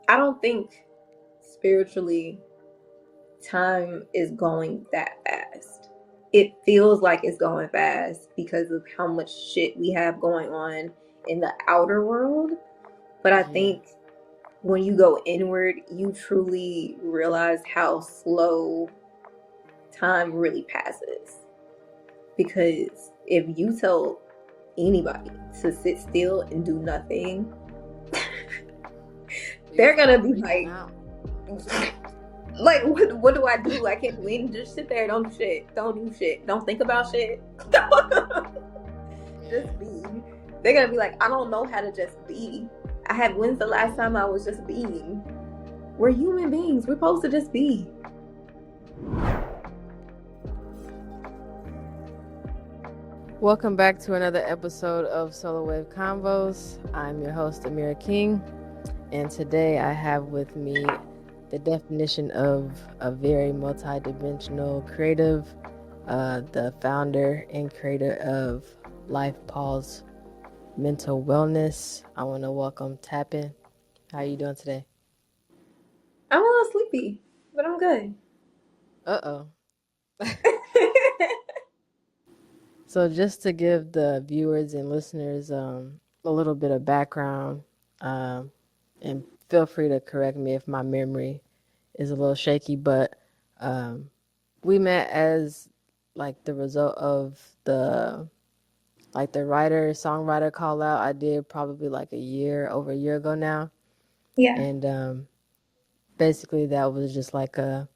I don't think spiritually time is going that fast. It feels like it's going fast because of how much shit we have going on in the outer world. But I think when you go inward, you truly realize how slow time really passes. Because if you tell anybody to sit still and do nothing, they're gonna be like, what do I do? I can't do anything. Just sit there, don't do shit. Don't do shit. Don't think about shit. Just be. They're gonna be like, I don't know how to just be. When's the last time I was just being? We're human beings. We're supposed to just be. Welcome back to another episode of Solo Wave Convos. I'm your host, Amira King, and today I have with me the definition of a very multidimensional creative, the founder and creator of LifePAUSE Mental Wellness. I want to welcome Tappan. How are you doing today? I'm a little sleepy, but I'm good. Uh-oh. So just to give the viewers and listeners a little bit of background, and feel free to correct me if my memory is a little shaky, but we met as like the result of the songwriter call out I did probably like over a year ago now. Yeah. And basically that was just like a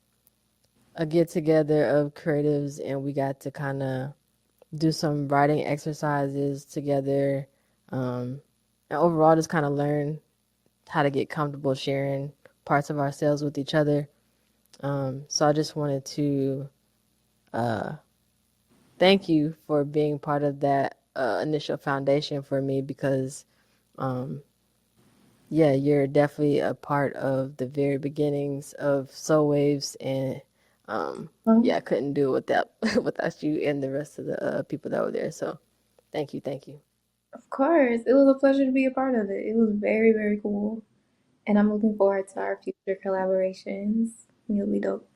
get together of creatives, and we got to kind of do some writing exercises together, and overall just kind of learn how to get comfortable sharing parts of ourselves with each other. So I just wanted to thank you for being part of that initial foundation for me, because you're definitely a part of the very beginnings of Soul Waves, and I couldn't do it without you and the rest of the people that were there. So thank you. Of course. It was a pleasure to be a part of it. It was very, very cool. And I'm looking forward to our future collaborations. It'll be dope.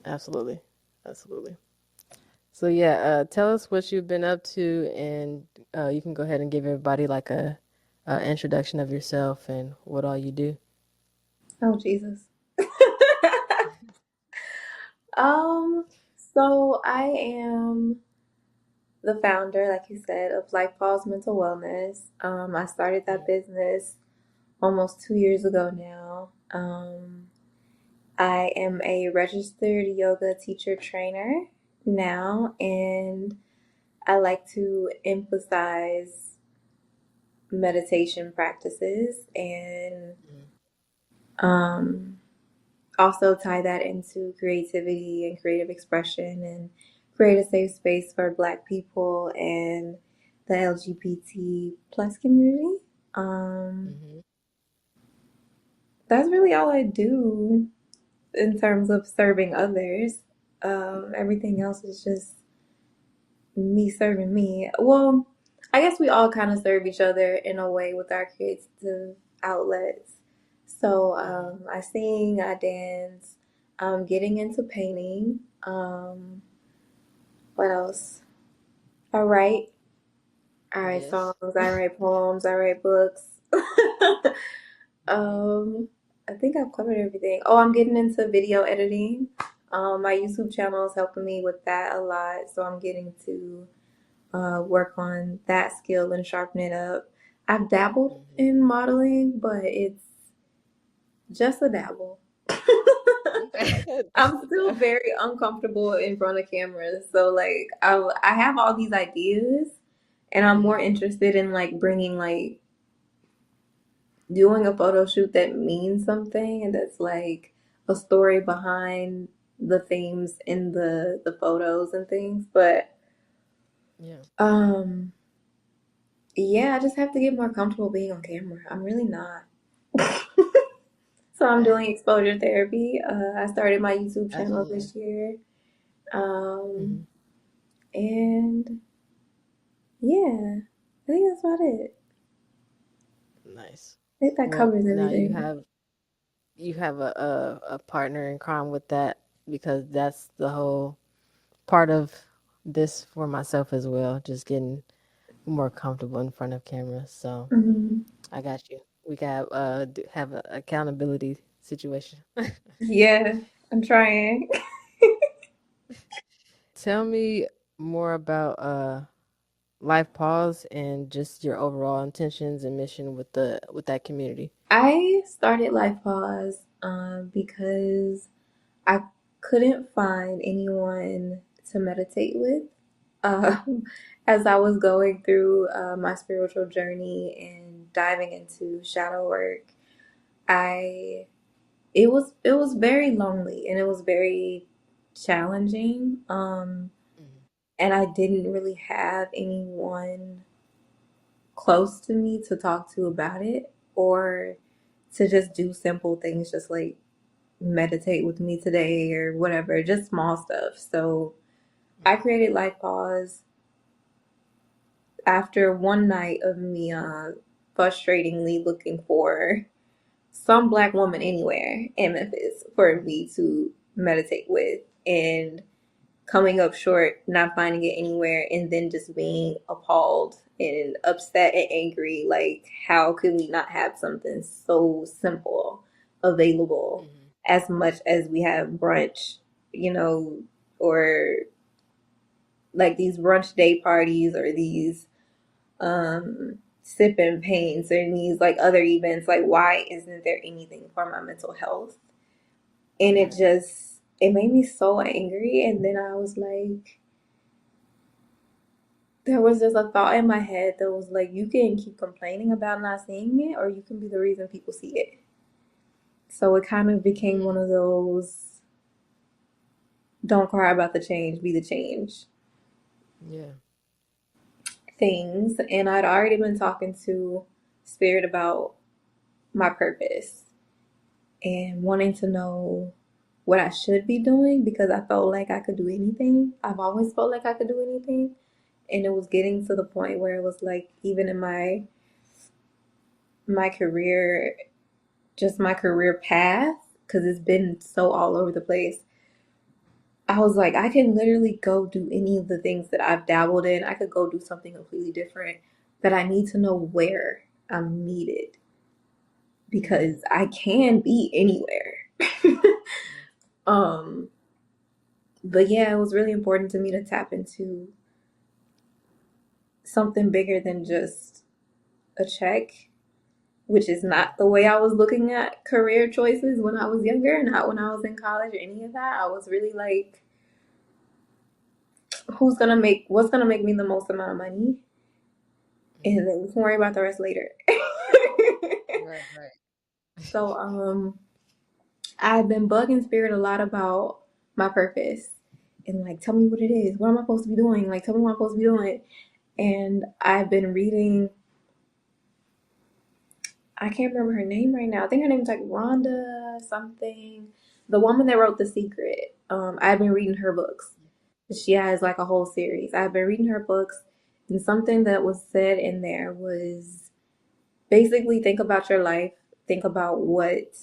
Absolutely. So tell us what you've been up to, and you can go ahead and give everybody like a introduction of yourself and what all you do. Oh, Jesus. So I am the founder, like you said, of LifePAUSE Mental Wellness. I started that business almost 2 years ago now. I am a registered yoga teacher trainer now, and I like to emphasize meditation practices and also tie that into creativity and creative expression and create a safe space for Black people and the LGBT plus community. That's really all I do in terms of serving others. Everything else is just me serving me. Well, I guess we all kind of serve each other in a way with our creative outlets. So I sing, I dance, I'm getting into painting. What else? I write. I write songs, I write poems, I write books. I think I've covered everything. Oh, I'm getting into video editing. My YouTube channel is helping me with that a lot, so I'm getting to work on that skill and sharpen it up. I've dabbled in modeling, but it's just a dabble. I'm still very uncomfortable in front of cameras, so like I have all these ideas, and I'm more interested in like bringing like doing a photo shoot that means something and that's like a story behind the themes in the photos and things. But I just have to get more comfortable being on camera. I'm really not. So I'm doing exposure therapy. I started my YouTube channel this year. And yeah, I think that's about it. Nice. think that Well, covers now everything. you have a partner in crime with that, because that's the whole part of this for myself as well. Just getting more comfortable in front of cameras. So Hmm. I got you. We got have an accountability situation. Yeah, I'm trying. Tell me more about Life Pause and just your overall intentions and mission with that community. I started LifePAUSE because I couldn't find anyone to meditate with. As I was going through my spiritual journey and diving into shadow work, I it was very lonely and it was very challenging. Mhm. And I didn't really have anyone close to me to talk to about it or to just do simple things, just like meditate with me today or whatever, just small stuff. So I Mhm. created Life Pause after one night of me frustratingly looking for some black woman anywhere in Memphis for me to meditate with and coming up short, not finding it anywhere, and then just being appalled and upset and angry. Like, how could we not have something so simple available Mhm. as much as we have brunch, you know, or like these brunch day parties or these sip and paints or these like other events? Like, why isn't there anything for my mental health? And Right. it made me so angry. And then I was like, there was just a thought in my head that was like, you can keep complaining about not seeing it, or you can be the reason people see it. So it kind of became one Mm. of those don't cry about the change, be the change Yeah. things. And I'd already been talking to Spirit about my purpose and wanting to know what I should be doing because I felt like I could do anything. I've always felt like I could do anything. And it was getting to the point where it was like, even in my career, just my career path, because it's been so all over the place. I was like, I can literally go do any of the things that I've dabbled in. I could go do something completely different, but I need to know where I'm needed Mhm. because I can be anywhere. Yeah. um, but yeah, it was really important to me to tap into something bigger than just a check, which is Mhm. not the way I was looking at career choices when I was younger, not when I was in college or any of that. I was really like, what's gonna make me the most amount of money, and Mhm. then we can worry about the rest later. Right. Right. So I've been bugging Spirit a lot about my purpose and like, tell me what it is. What am I supposed to be doing? Like, tell me what I'm supposed to be doing. And I've been reading. I can't remember her name right now. I think her name's like Rhonda something. The woman that wrote The Secret. I've been reading her books. She has like a whole series. I've been reading her books, and something that was said in there was basically think about your life, think about what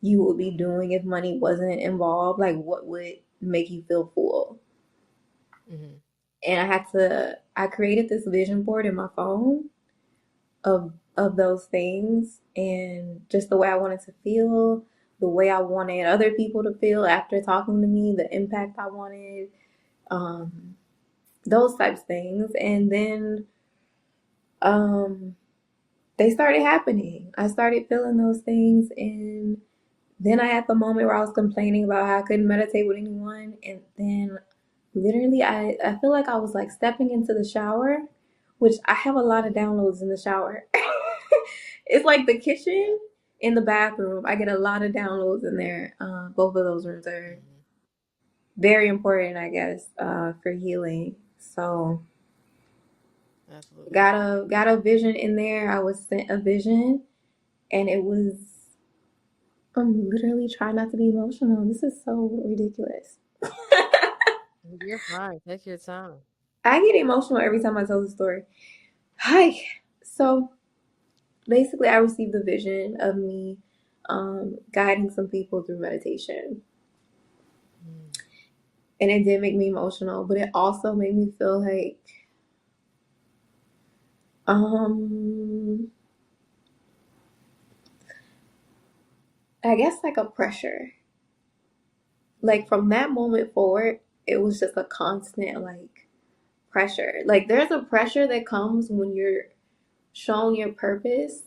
you would be doing if money wasn't involved, like what would make you feel full. Mhm. And I created this vision board in my phone of those things and just the way I wanted to feel, the way I wanted other people to feel after talking to me, the impact I wanted, um, those types of things. And then um, they started happening. I started feeling those things, and then I had the moment where I was complaining about how I couldn't meditate with anyone, and then literally I feel like I was like stepping into the shower, which I have a lot of Mhm. downloads in the shower. It's like the Yeah. kitchen and the bathroom. I get a lot of downloads in there. Both of those rooms are Mhm. very important, I guess, for healing. So Absolutely. got a vision in there. I was sent a vision, and it was. I'm literally trying not to be emotional. This is so ridiculous. You're fine. Take your time. I get emotional every time I tell the story. Hi. So basically I received the vision of me guiding some people through meditation. And it did make me emotional, but it also made me feel like I guess like a pressure. Like from that moment forward, it was just a constant like pressure. Like there's a pressure that comes when you're shown your purpose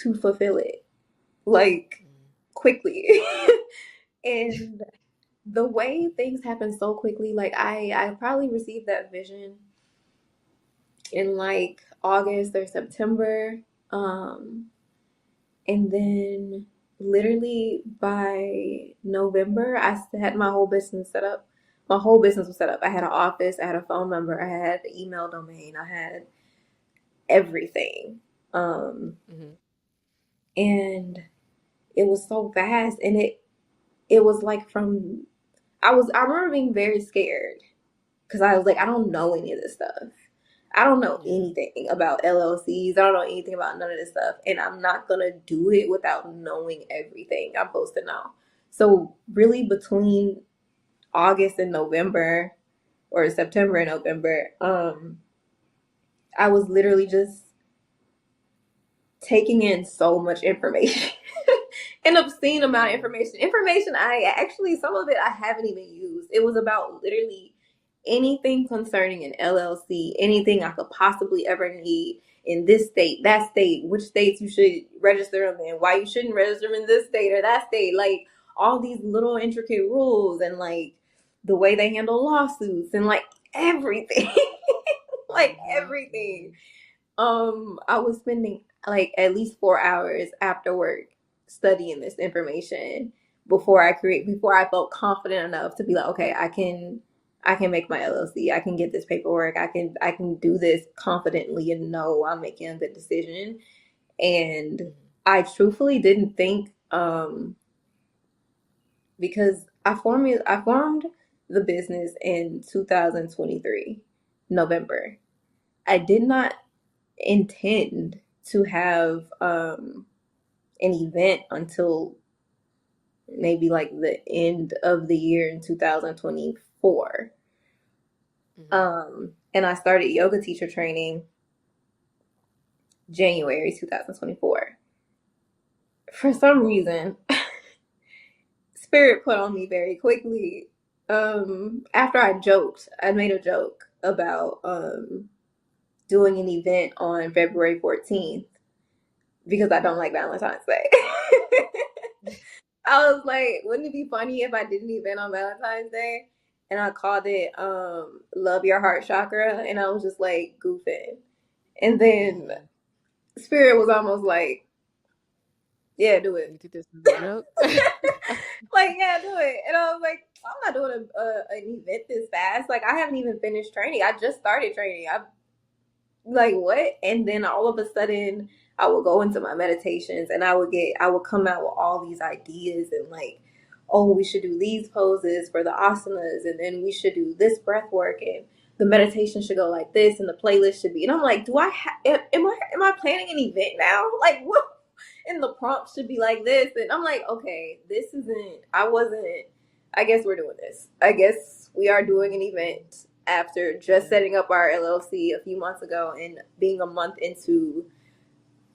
to fulfill it, like quickly. And the way things happen so quickly, like I probably received that vision in like August or September. And then literally by November, I had my whole business set up. My whole business was set up. I had an office, I had a phone number, I had the email domain, I had everything. And it was so fast, and it was like from I remember being very scared because I was like, I don't know any of this stuff. I don't know anything about LLCs. I don't know anything about none of this stuff. And I'm not going to do it without knowing everything I'm supposed to know. So really between August and November, or September and November, I was literally just taking in so much information. An obscene amount of information I actually, some of it I haven't even used. It was about literally anything concerning an LLC, anything I could possibly ever need in this state, that state, which states you should register them in, why you shouldn't register them in this state or that state, like all these little intricate rules, and like the way they handle lawsuits, and like everything. Like everything. I was spending like at least 4 hours after work studying this information before I felt confident enough to be like, okay, I can make my LLC. I can get this paperwork. I can do this confidently and know I'm making a good decision. And I truthfully didn't think because I formed the business in 2023 November. I did not intend to have an event until maybe like the end of the year in 2024. And I started yoga teacher training January 2024. For some reason, Spirit put on me very quickly. After I made a joke about doing an event on February 14th because I don't like Valentine's Day. I was like, wouldn't it be funny if I did an event on Valentine's Day? And I called it Love Your Heart Chakra, and I was just like goofing. And then Spirit was almost like, yeah, do it. You think this is a joke? Like, yeah, do it. And I was like, I'm not doing an event this fast. Like, I haven't even finished training. I just started training. I'm like, what? And then all of a sudden, I would go into my meditations, and I would come out with all these ideas, and like, oh, we should do these poses for the asanas, and then we should do this breath work, and the meditation should go like this, and the playlist should be. And I'm like, am I planning an event now? Like, what? And the prompt should be like this, and I'm like, okay, this isn't. I guess we're doing this. I guess we are doing an event after just setting up our LLC a few months ago and being a month into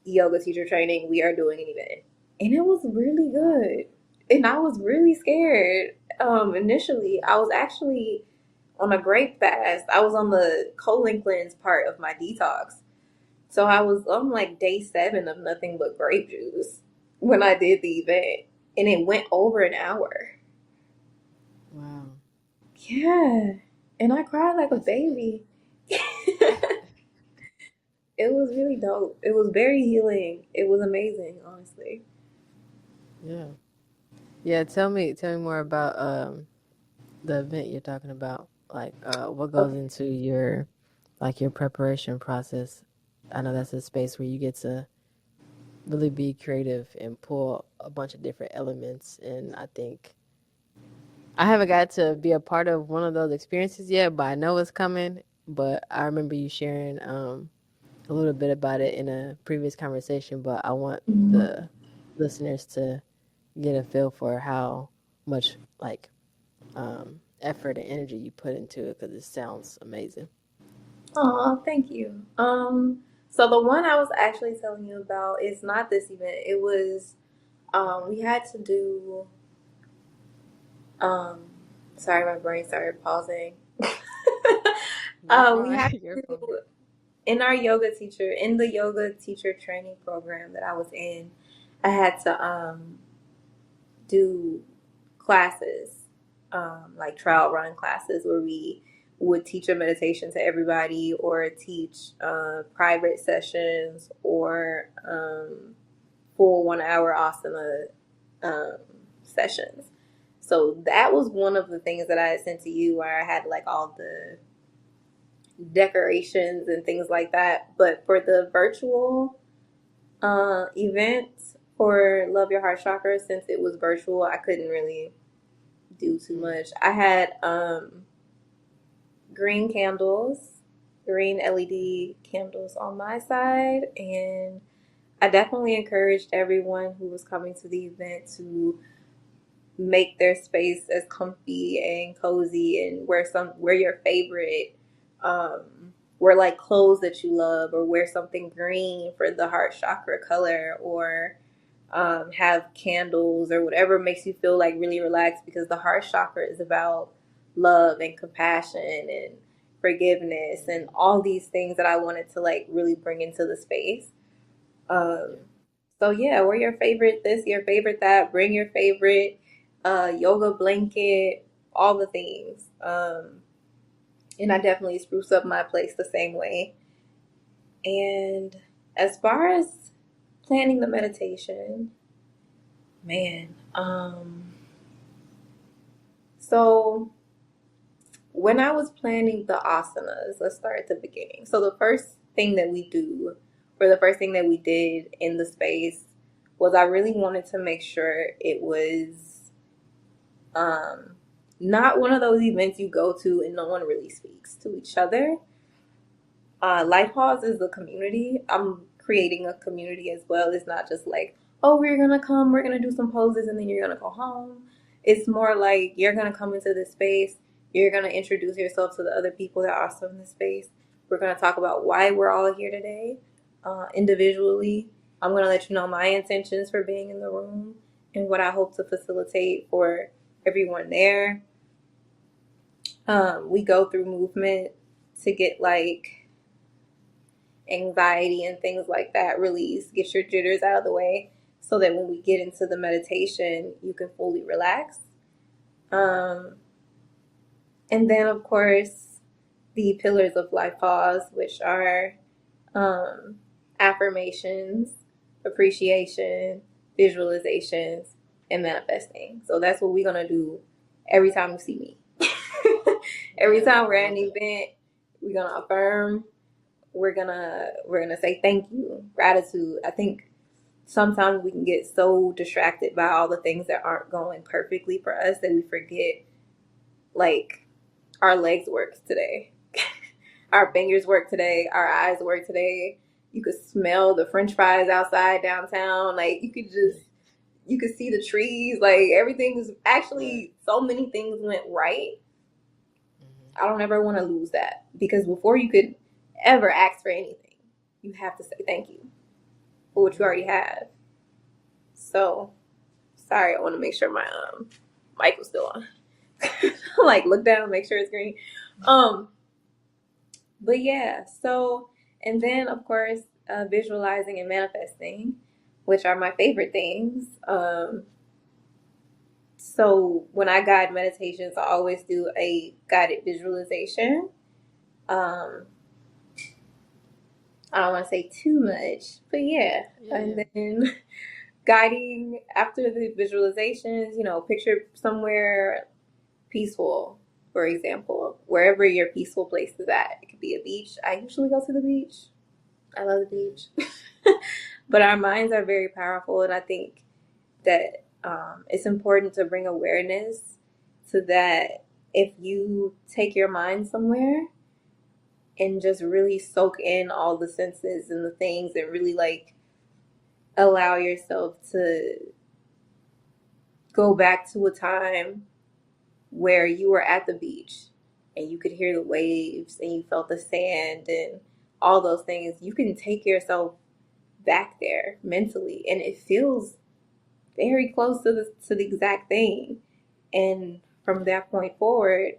yoga teacher training. We are doing an event, and it was really good. And I was really scared. Initially, I was actually on a grape fast. I was on the colon cleanse part of my detox. So I was on like day 7 of nothing but grape juice when I did the event. And it went over an hour. Wow. Yeah. And I cried like a baby. It was really dope. It was very healing. It was amazing, honestly. Yeah. Yeah, tell me more about the event you're talking about. Like what goes into your preparation process. I know that's a space where you get to really be creative and pull a bunch of different elements, and I think I haven't got to be a part of one of those experiences yet, but I know it's coming. But I remember you sharing a little bit about it in a previous conversation, but I want Mhm. the listeners to get a feel for how much like effort and energy you put into it, because it sounds amazing. Aw, thank you. So the one I was actually telling you about is not this event. It was we had to do um sorry, my brain started pausing. You're We fine. had You're to fine. in the yoga teacher training program that I was in, I had to do classes, like trial run classes where we would teach a meditation to everybody or teach private sessions or full 1 hour asana um, sessions. So that was one of the things that I had sent to you where I had like all the decorations and things like that. But for the virtual event for Love Your Heart Chakra, since it was virtual, I couldn't really do too Mm. much. I had green candles, green LED candles on my side, and I definitely encouraged everyone who was coming to the event to make their space as comfy and cozy and wear your favorite wear like clothes that you love, or wear something green for the heart chakra color, or have candles or whatever makes you feel like really relaxed, because the heart chakra is about love and compassion and forgiveness and all these things that I wanted to like really bring into the space. Um, so yeah, wear your favorite this, your favorite that, bring your favorite yoga blanket, all the things. And I definitely spruce up my place the same way. And as far as planning the meditation, man, so when I was planning the asanas, let's start at the beginning. So the first thing that we do, or the first thing that we did in the space, was I really wanted to make sure it was um, not one of those events you go to and no one really speaks to each other. LifePAUSE is a community. I'm creating a community as well. It's not just like, oh, we're gonna come, we're gonna do some poses, and then you're gonna go home. It's more like you're gonna come into this space. You're gonna introduce yourself to the other people that are also in the space. We're gonna talk about why we're all here today, individually. I'm gonna let you know my intentions for being in the room and what I hope to facilitate for everyone there. We go through movement to get like anxiety and things like that released, get your jitters out of the way, so that when we get into the meditation, you can fully relax. Um, and then, of course, the pillars of life pause, which are um, affirmations, appreciation, visualizations, and manifesting. So that's what we're going to do every time you see me. Every Yeah, time I we're at love an it. event, we're going to affirm, we're gonna say thank you, gratitude. I think sometimes we can get so distracted by all the things that aren't going perfectly for us that we forget, like, our legs work today, our fingers work today, our eyes work today. You could smell the French fries outside downtown. Like you could see the trees. Like everything is Right. actually, so many things went right. Hmm. I don't ever want to lose that, because before you could ever ask for anything, you have to say thank you for what you already have. So, sorry, I want to make sure my mic was still on. Like, look down, make sure it's green. Um, but yeah, so, and then of course, visualizing and manifesting, which are my favorite things. So when I guide meditations, I always do a guided visualization. Um, I don't want to say too much, but yeah, Yeah, yeah. and then guiding after the visualizations, picture somewhere peaceful, for example, wherever your peaceful place is at. It could be a beach. I usually go to the beach. I love the beach. Hmm. But our minds are very powerful, and I think that it's important to bring awareness to that. If you take your mind somewhere, and just really soak in all the senses and the things and really like allow yourself to go back to a time where you were at the beach and you could hear the waves and you felt the sand and all those things. You can take yourself back there mentally and it feels very close to the exact thing. And from that point forward,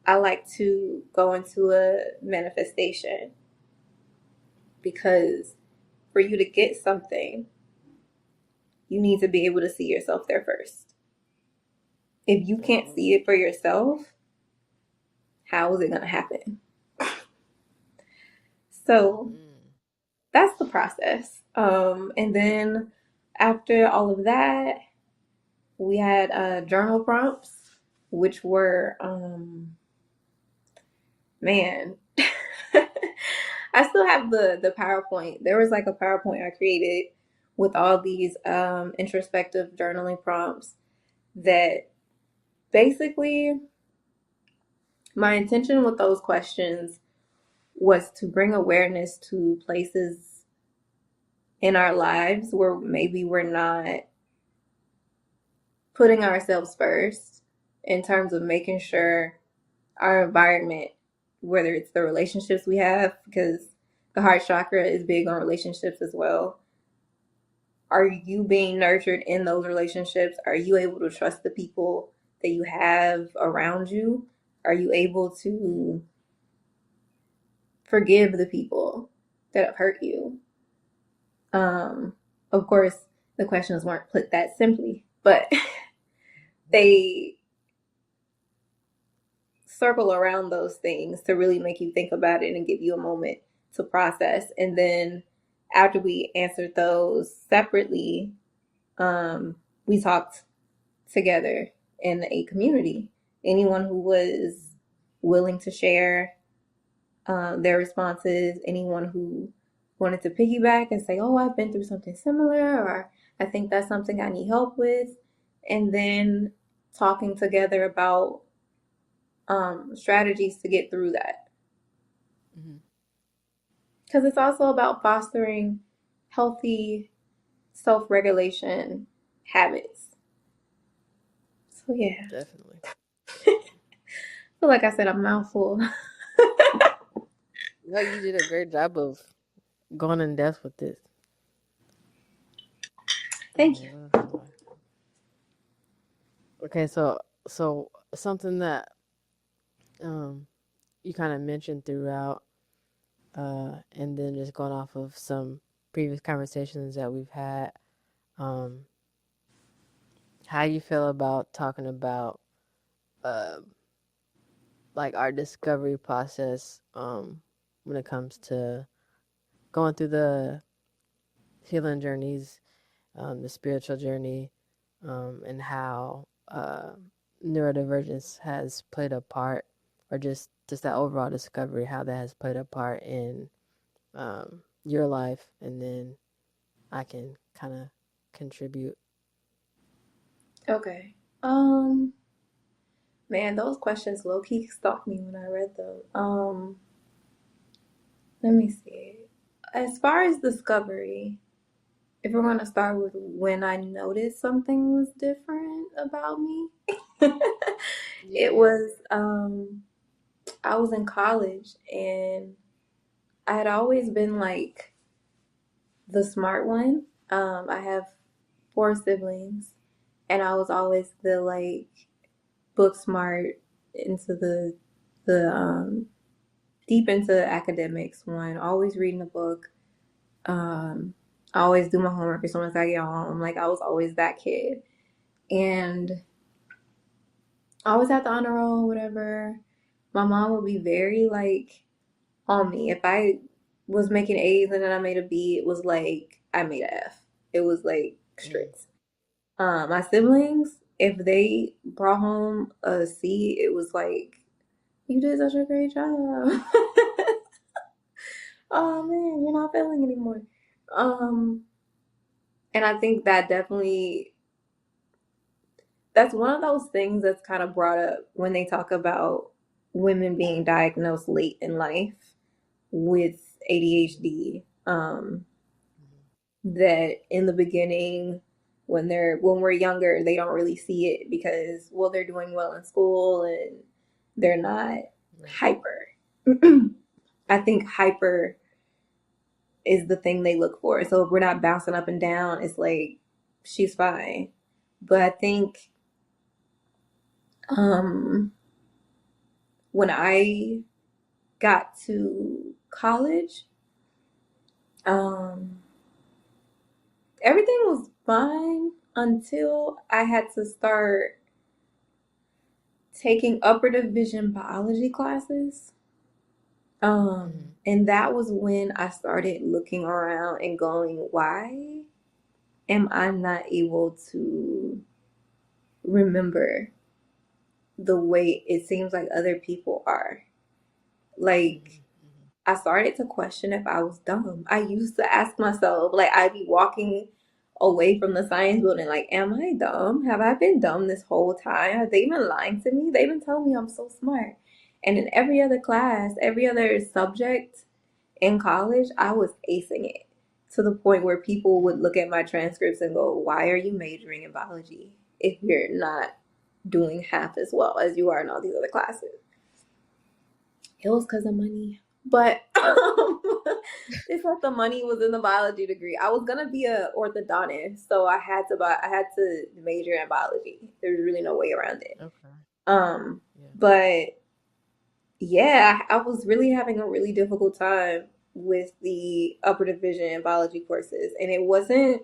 I like to go into a manifestation, because for you to get something, you need to be able to see yourself there first. If you can't see it for yourself, how is it going to happen? So that's the process. And then after all of that, we had journal prompts, which were, man, I still have the PowerPoint. There was like a PowerPoint I created with all these introspective journaling prompts that basically my intention with those questions was to bring awareness to places in our lives where maybe we're not putting ourselves first in terms of making sure our environment, whether it's the relationships we have, because the heart chakra is big on relationships as well. Are you being nurtured in those relationships? Are you able to trust the people that you have around you? Are you able to forgive the people that have hurt you? Of course, the questions weren't put that simply, but they circle around those things to really make you think about it and give you a moment to process. And then after we answered those separately, we talked together in a community. Anyone who was willing to share their responses, anyone who wanted to piggyback and say, oh, I've been through something similar, or I think that's something I need help with. And then talking together about strategies to get through that. Because it's also about fostering healthy self-regulation habits. So yeah. Definitely. I feel like I said a mouthful. No, you did a great job of going in depth with this. Thank you. Okay, so something that you kind of mentioned throughout, and then just going off of some previous conversations that we've had, how you feel about talking about like our discovery process when it comes to going through the healing journeys, the spiritual journey, and how neurodivergence has played a part, or just that overall discovery, how that has played a part in your life, and then I can kind of contribute. Okay. Man, those questions low-key stalked me when I read them. Let me see. As far as discovery, if we're going to start with when I noticed something was different about me, it was, I was in college and I had always been like the smart one. I have 4 siblings and I was always the like book smart, into the deep into academics one, always reading a book. I always do my homework as soon as I get home. Like I was always that kid. And I always had the honor roll, whatever. My mom would be very like on me. If I was making A's and then I made a B, it was like I made an F. It was like strict. My siblings, if they brought home a C, it was like, you did such a great job. Oh man, you're not failing anymore. And I think that definitely, that's one of those things that's kind of brought up when they talk about women being diagnosed late in life with ADHD. That in the beginning, when we're younger, they don't really see it because, well, they're doing well in school and they're not hyper. I think hyper is the thing they look for. So if we're not bouncing up and down, it's like she's fine. But I think when I got to college, everything was fine until I had to start taking upper division biology classes. And that was when I started looking around and going, why am I not able to remember the way it seems like other people are? Like, I started to question if I was dumb. I used to ask myself, like, I'd be walking away from the science building, like, am I dumb? Have I been dumb this whole time? Have they been lying to me? They've been telling me I'm so smart. And in every other class, every other subject in college, I was acing it to the point where people would look at my transcripts and go, why are you majoring in biology if you're not doing half as well as you are in all these other classes? It was because of money. But it's like the money was in the biology degree. I was gonna be a orthodontist, so I had to major in biology. There's really no way around it. Okay. But yeah, I was really having a really difficult time with the upper division biology courses, and it wasn't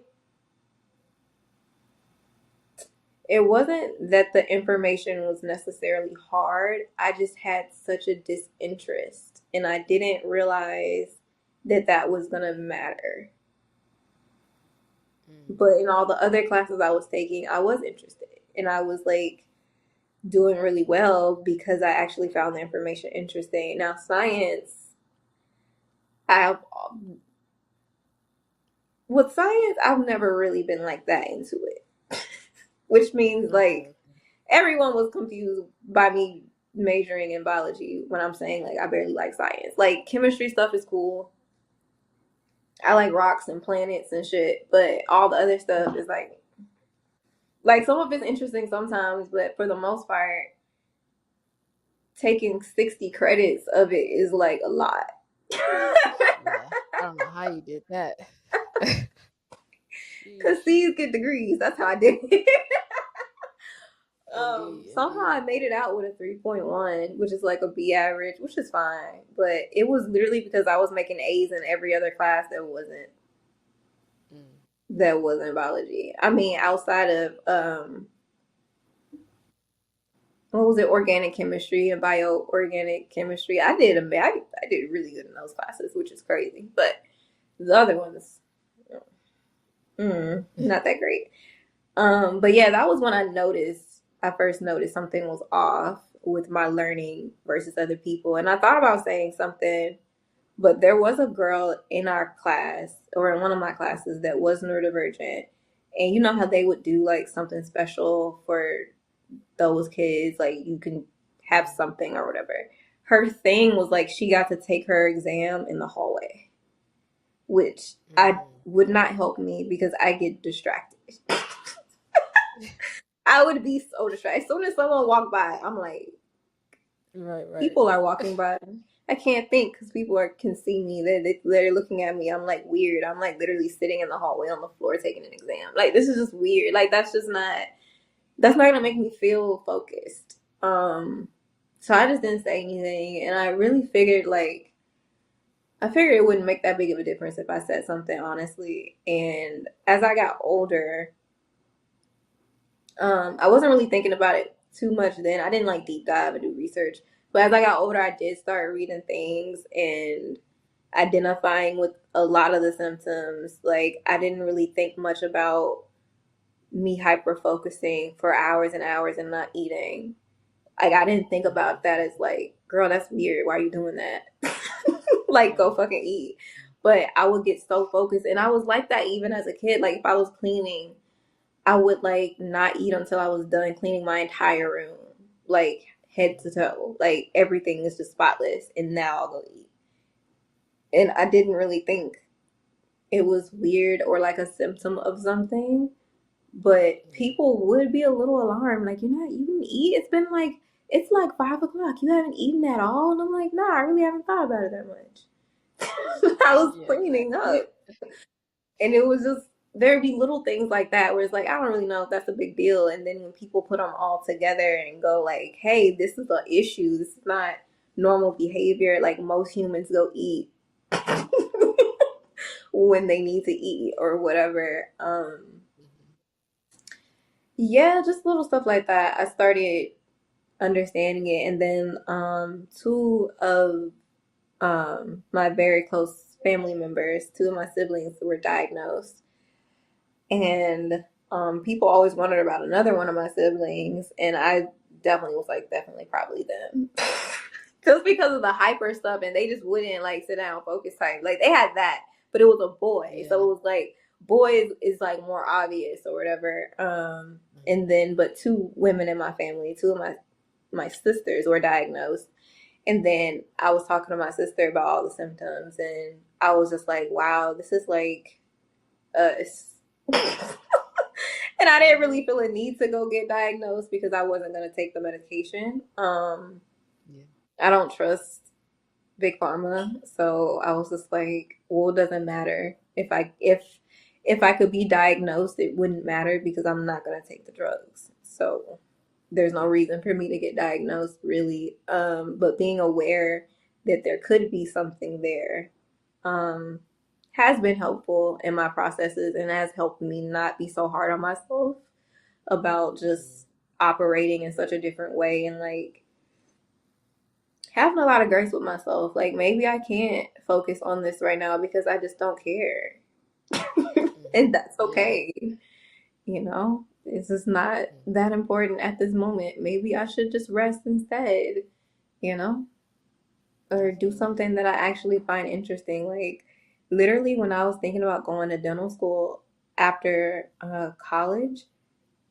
that the information was necessarily hard. I just had such a disinterest, and I didn't realize that was gonna matter. But in all the other classes I was taking, I was interested, and I was like doing really well because I actually found the information interesting. Now science, I've never really been like that into it. Which means like everyone was confused by me majoring in biology when I'm saying like I barely like science. Like chemistry stuff is cool. I like rocks and planets and shit, but all the other stuff is like some of it's interesting sometimes, but for the most part, taking 60 credits of it is like a lot. Yeah, I don't know how you did that. Cause C's get degrees. That's how I did it. Indeed. Somehow I made it out with a 3.1, which is like a B average, which is fine. But it was literally because I was making A's in every other class that wasn't biology. I mean, outside of what was it, organic chemistry and bioorganic chemistry. I did really good in those classes, which is crazy. But the other ones, not that great. But yeah, that was when I first noticed something was off with my learning versus other people. And I thought about saying something, but there was a girl in our class or in one of my classes that was neurodivergent. And you know how they would do like something special for those kids, like you can have something or whatever. Her thing was like she got to take her exam in the hallway, which I would not help me because I get distracted. I would be so distracted. As soon as someone walked by, I'm like, right. People are walking by. I can't think because can see me. They're looking at me. I'm like weird. I'm like literally sitting in the hallway on the floor taking an exam. Like this is just weird. Like that's not gonna make me feel focused. So I just didn't say anything, and I really figured it wouldn't make that big of a difference if I said something honestly. And as I got older, I wasn't really thinking about it too much then. I didn't like deep dive and do research. But as I got older, I did start reading things and identifying with a lot of the symptoms. Like I didn't really think much about me hyper focusing for hours and hours and not eating. Like I didn't think about that as like, girl, that's weird. Why are you doing that? Like go fucking eat. But I would get so focused, and I was like that even as a kid. Like if I was cleaning, I would like not eat until I was done cleaning my entire room. Like head to toe. Like everything is just spotless, and now I'll go eat. And I didn't really think it was weird or like a symptom of something, but people would be a little alarmed, like, you're not eating eat. It's like 5 o'clock. You haven't eaten at all, and I'm like, nah, I really haven't thought about it that much. I was Yeah, cleaning exactly. up, and it was just there'd be little things like that where it's like I don't really know if that's a big deal, and then when people put them all together and go like, hey, this is an issue. This is not normal behavior. Like most humans go eat when they need to eat or whatever. Yeah, just little stuff like that. I started understanding it, and then two of my very close family members, two of my siblings, were diagnosed, and people always wondered about another one of my siblings, and I definitely was like, definitely, probably them. Just because of the hyper stuff, and they just wouldn't like sit down, focus type. Like they had that, but it was a boy, so Yeah. it was like boys is like more obvious or whatever. And then, but two women in my family, two of my sisters were diagnosed, and then I was talking to my sister about all the symptoms, and I was just like, wow, this is like us. And I didn't really feel a need to go get diagnosed because I wasn't going to take the medication. Yeah. I don't trust big pharma, so I was just like, well, it doesn't matter if I could be diagnosed, it wouldn't matter because I'm not going to take the drugs. So there's no reason for me to get diagnosed, really. But being aware that there could be something there um, has been helpful in my processes and has helped me not be so hard on myself about just operating in such a different way, and like having a lot of grace with myself. Like maybe I can't focus on this right now because I just don't care. And that's Yeah. okay. You know, it's just not that important at this moment. Maybe I should just rest instead, you know, or do Definitely. something that I actually find interesting. Like literally when I was thinking about going to dental school after college,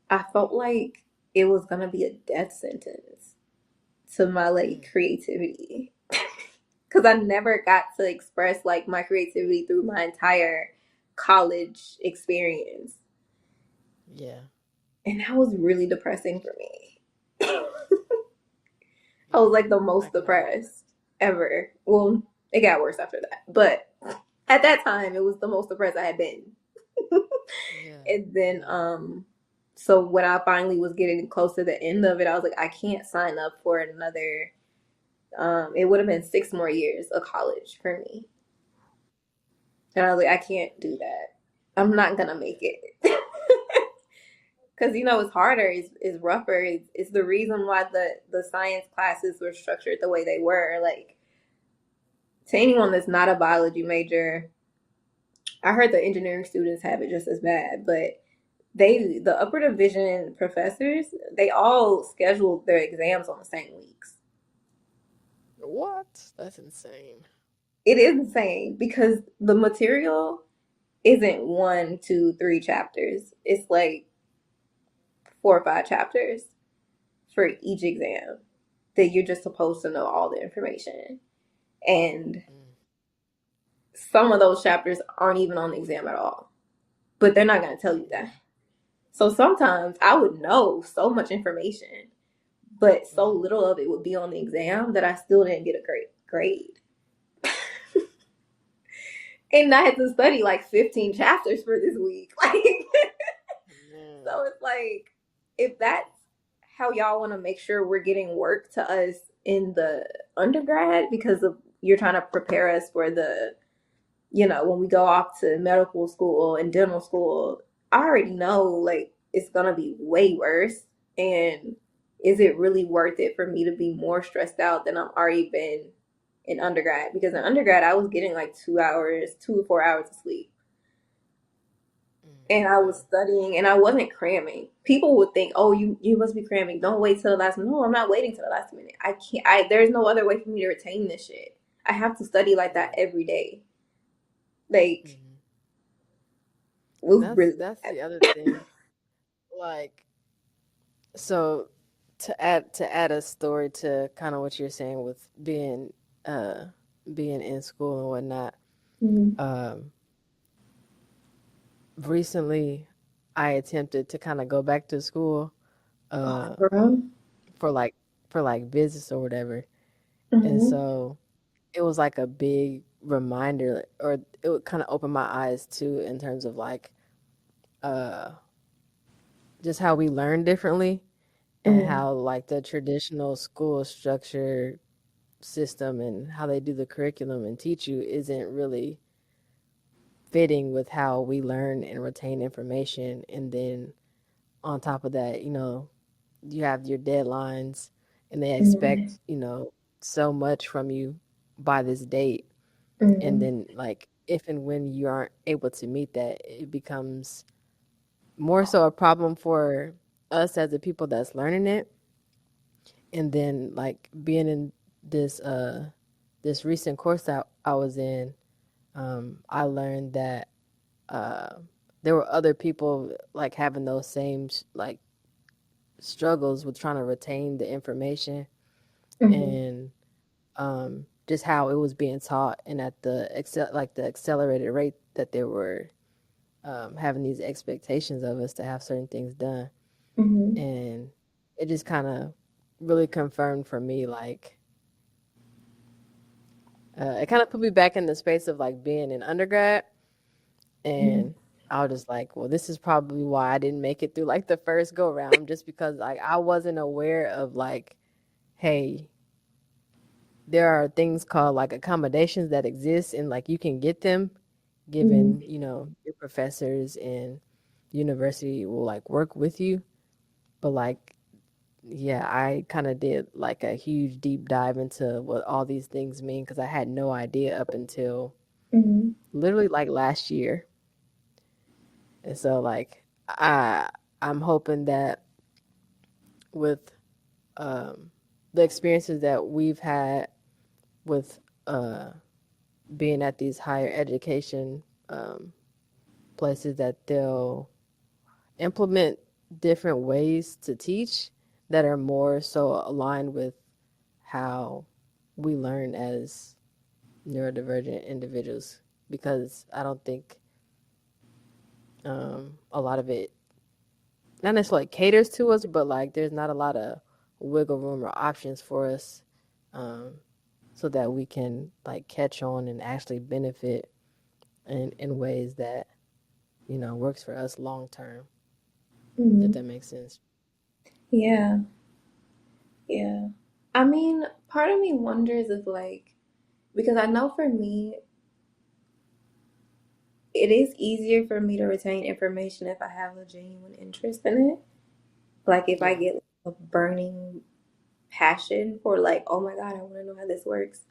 I felt like it was going to be a death sentence to my like creativity. Because I never got to express like my creativity through my entire college experience. Yeah. And that was really depressing for me. I was Yeah. like the I most can imagine. depressed ever. Well, it got worse after that. But at that time, it was the most depressed I had been. Yeah. And then, Yeah. so when I finally was getting close to the end of it, I was like, I can't sign up for another. It would have been 6 more years of college for me. And I was like, I can't do that. I'm not gonna make it. Because you know it's harder, it's rougher. It's the reason why the science classes were structured the way they were. Like to anyone that's not a biology major, I heard the engineering students have it just as bad, but the upper division professors, they all scheduled their exams on the same weeks. What? That's insane. It is insane because the material isn't 1, 2, 3 chapters. It's like 4 or 5 chapters for each exam that you're just supposed to know all the information. And Mm. some of those chapters aren't even on the exam at all, but they're not going to tell you that. So sometimes I would know so much information, but so little of it would be on the exam that I still didn't get a great grade. And I had to study like 15 chapters for this week. Like, Man. so it's like, if that's how y'all want to make sure we're getting work to us in the undergrad because of you're trying to prepare us for the, when we go off to medical school and dental school, I already know like it's gonna be way worse. And is it really worth it for me to be more stressed out than I've already been in undergrad? Because in undergrad I was getting like 2 hours, 2 to 4 hours of sleep. And I was Yeah. studying and I wasn't cramming. People would think, "Oh, you must be cramming. Don't wait till the last minute." No, I'm not waiting till the last minute. I can't. There's no other way for me to retain this shit. I have to study like that every day. Like, Mm-hmm. it And was that's really that's bad. the other thing. Like, so To add a story to kind of what you're saying with being in school and whatnot. Mm-hmm. Um, recently, I attempted to kind of go back to school Oh, uh, girl. for like business or whatever, and Mm-hmm. so it was like a big reminder, or it would kind of open my eyes too in terms of like uh, just how we learn differently and Mm-hmm. how like the traditional school structure system and how they do the curriculum and teach you isn't really fitting with how we learn and retain information. And then on top of that, you have your deadlines and they Mm-hmm. expect, so much from you by this date. And Mm-hmm. then, like, if and when you aren't able to meet that, it becomes more so a problem for us as the people that's learning it. And then, like, being in this recent course that I was in, I learned that uh, there were other people like having those same like struggles with trying to retain the information Mm-hmm. and just how it was being taught and at the accelerated rate that they were having these expectations of us to have certain things done, Mm-hmm. and it just kind of really confirmed for me like it kind of put me back in the space of like being an undergrad. And I was just like, well, this is probably why I didn't make it through like the first go round, just because like I wasn't aware of like, hey, there are things called like accommodations that exist and like you can get them Mm-hmm. given, your professors and university will like work with you. But like, yeah, I kind of did like a huge deep dive into what all these things mean because I had no idea up until Mm-hmm. literally like last year. And so like I'm hoping that with um, the experiences that we've had with being at these higher education places, that they'll implement different ways to teach that are more so aligned with how we learn as neurodivergent individuals. Because I don't think a lot of it not necessarily caters to us, but like there's not a lot of wiggle room or options for us, um, so that we can like catch on and actually benefit in ways that works for us long term. If Mm-hmm. that makes sense. Yeah. Yeah. I mean, part of me wonders if like because I know for me it is easier for me to retain information if I have a genuine interest in it. Like if I Yeah. get a burning passion for like, oh my God, I want to know how this works.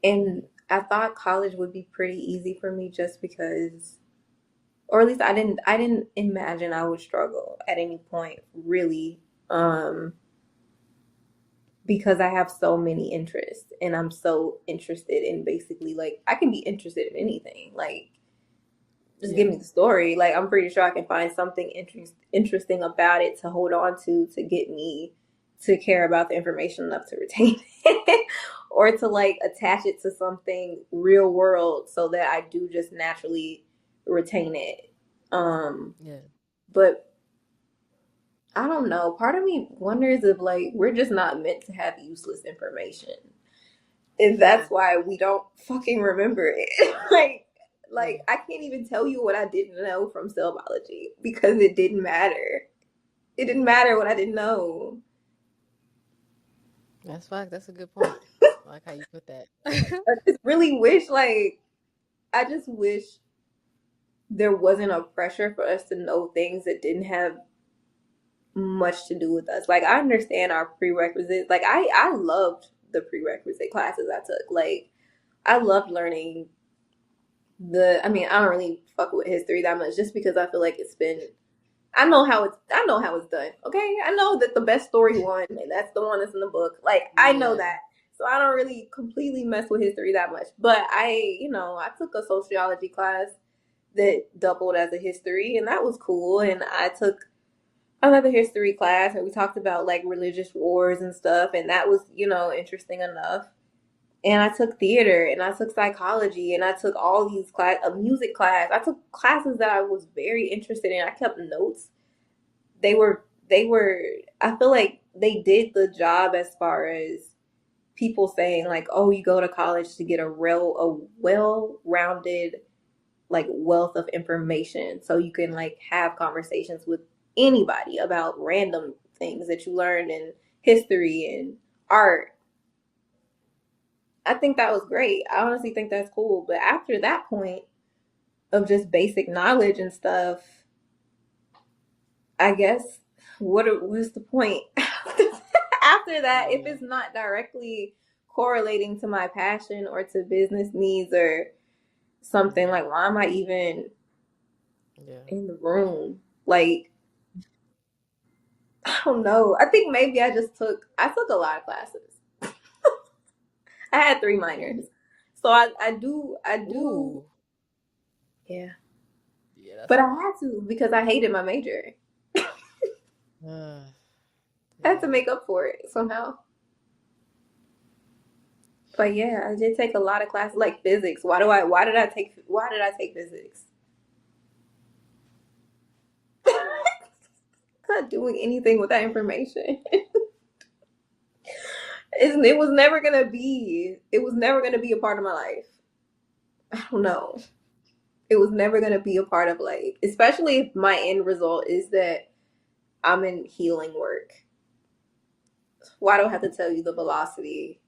And I thought college would be pretty easy for me just because or at least I didn't imagine I would struggle at any point really. Because I have so many interests and I'm so interested in basically like I can be interested in anything. Like just give Yeah. me the story. Like I'm pretty sure I can find something interesting about it to hold on to get me to care about the information enough to retain it or to like attach it to something real world so that I do just naturally retain it. Yeah. But I don't know. Part of me wonders if like we're just not meant to have useless information. And Yeah. that's why we don't fucking remember it. like Yeah. I can't even tell you what I didn't know from cell biology because it didn't matter. It didn't matter what I didn't know. That's fact. That's a good point. I like how you put that. I just really wish I just wish there wasn't a pressure for us to know things that didn't have much to do with us. Like I understand our prerequisites. Like I loved the prerequisite classes I took. Like I loved learning I mean, I don't really fuck with history that much just because I feel like it's been I know how it's done. Okay? I know that the best story won and that's the one that's in the book. Like I know Yeah. that. So I don't really completely mess with history that much. But I took a sociology class that doubled as a history and that was cool and I took another history class, and we talked about like religious wars and stuff, and that was, interesting enough. And I took theater, and I took psychology, and I took all these class, a music class. I took classes that I was very interested in. I kept notes. They were. I feel like they did the job as far as people saying like, oh, you go to college to get a well-rounded like wealth of information, so you can like have conversations with anybody about random things that you learned in history and art. I think that was great. I honestly think that's cool. But after that point of just basic knowledge and stuff, I guess what's the point? After that, if it's not directly correlating to my passion or to business needs or something, like why am I even in the room? Like, I don't know. I think maybe I took a lot of classes. I had 3 minors. So I do. Yeah. Yeah, But I had to because I hated my major. yeah. I had to make up for it somehow. But yeah, I did take a lot of classes like physics. Why did I take physics? I'm not doing anything with that information. It was never gonna be a part of my life. I don't know. It was never gonna be a part of like, especially if my end result is that I'm in healing work. Why do I have to tell you the velocity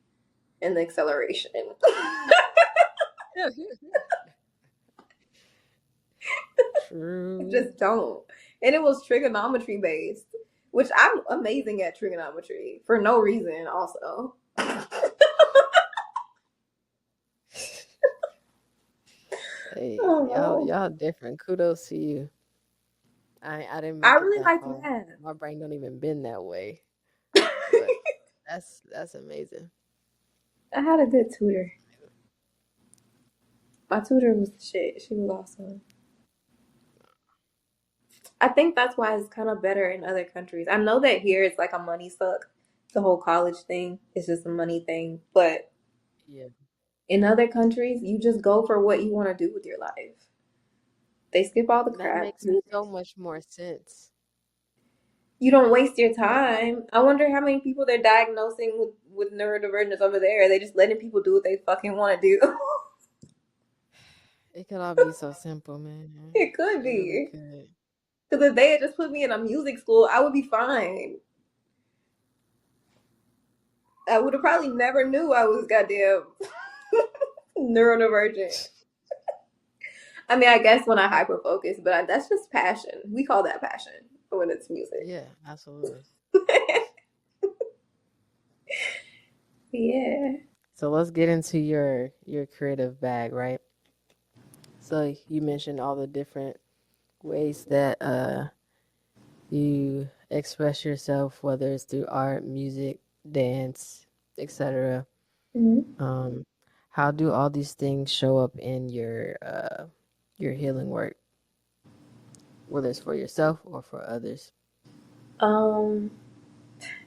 and the acceleration? True. Just don't. And it was trigonometry based, which I'm amazing at trigonometry for no reason also. Hey, Oh, y'all different. Kudos to you. I didn't I make it really that like far. math. My brain don't even bend that way. But that's amazing. I had a good tutor. My tutor was the shit. She was awesome. I think that's why it's kind of better in other countries. I know that here it's like a money suck. The whole college thing is just a money thing. But Yeah. in other countries, you just go for what you want to do with your life. They skip all the That crap. makes so much more sense. You don't waste your time. I wonder how many people they're diagnosing with neurodivergence over there. Are they just letting people do what they fucking want to do? It could all be so simple, man. It could It really be. could. Because if they had just put me in a music school, I would be fine. I would have probably never knew I was goddamn neurodivergent. I mean, I guess when I hyperfocus, but that's just passion. We call that passion when it's music. Yeah, absolutely. Yeah. So let's get into your creative bag, right? So you mentioned all the different ways that you express yourself, whether it's through art, music, dance, etc. Mm-hmm. How do all these things show up in your healing work, whether it's for yourself or for others? Um,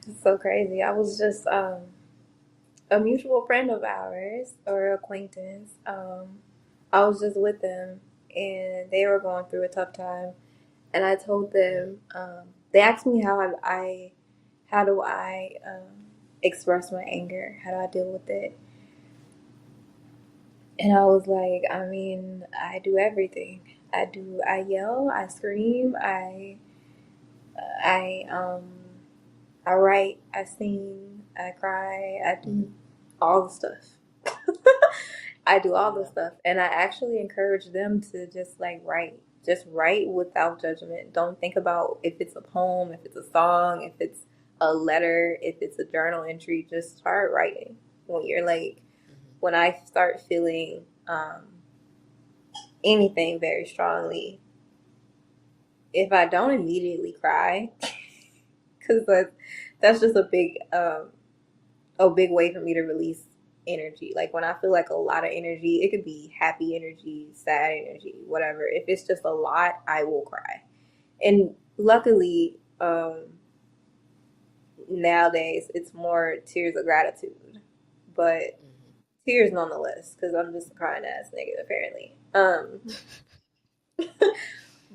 it's so crazy. I was just a mutual friend of ours or acquaintance. I was just with them, and they were going through a tough time, and I told them. They asked me how do I express my anger? How do I deal with it? And I was like, I mean, I do everything. I yell, I scream, I I write, I sing, I cry, I do all the stuff. I do all the Yeah. stuff. And I actually encourage them to just like write. Just write without judgment. Don't think about if it's a poem, if it's a song, if it's a letter, if it's a journal entry. Just start writing. When you're like, when I start feeling anything very strongly, if I don't immediately cry, because that's just a big way for me to release energy. Like when I feel like a lot of energy, it could be happy energy, sad energy, whatever. If it's just a lot, I will cry. And luckily, Nowadays it's more tears of gratitude, but tears nonetheless, because I'm just a crying ass nigga apparently.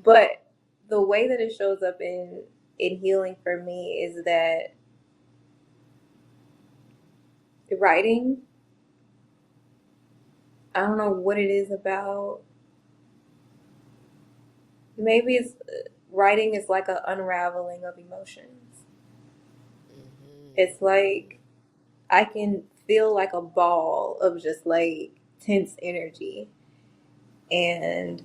But the way that it shows up in healing for me is that writing, I don't know what it is about. Maybe it's writing is like an unraveling of emotions. It's like I can feel like a ball of just like tense energy. And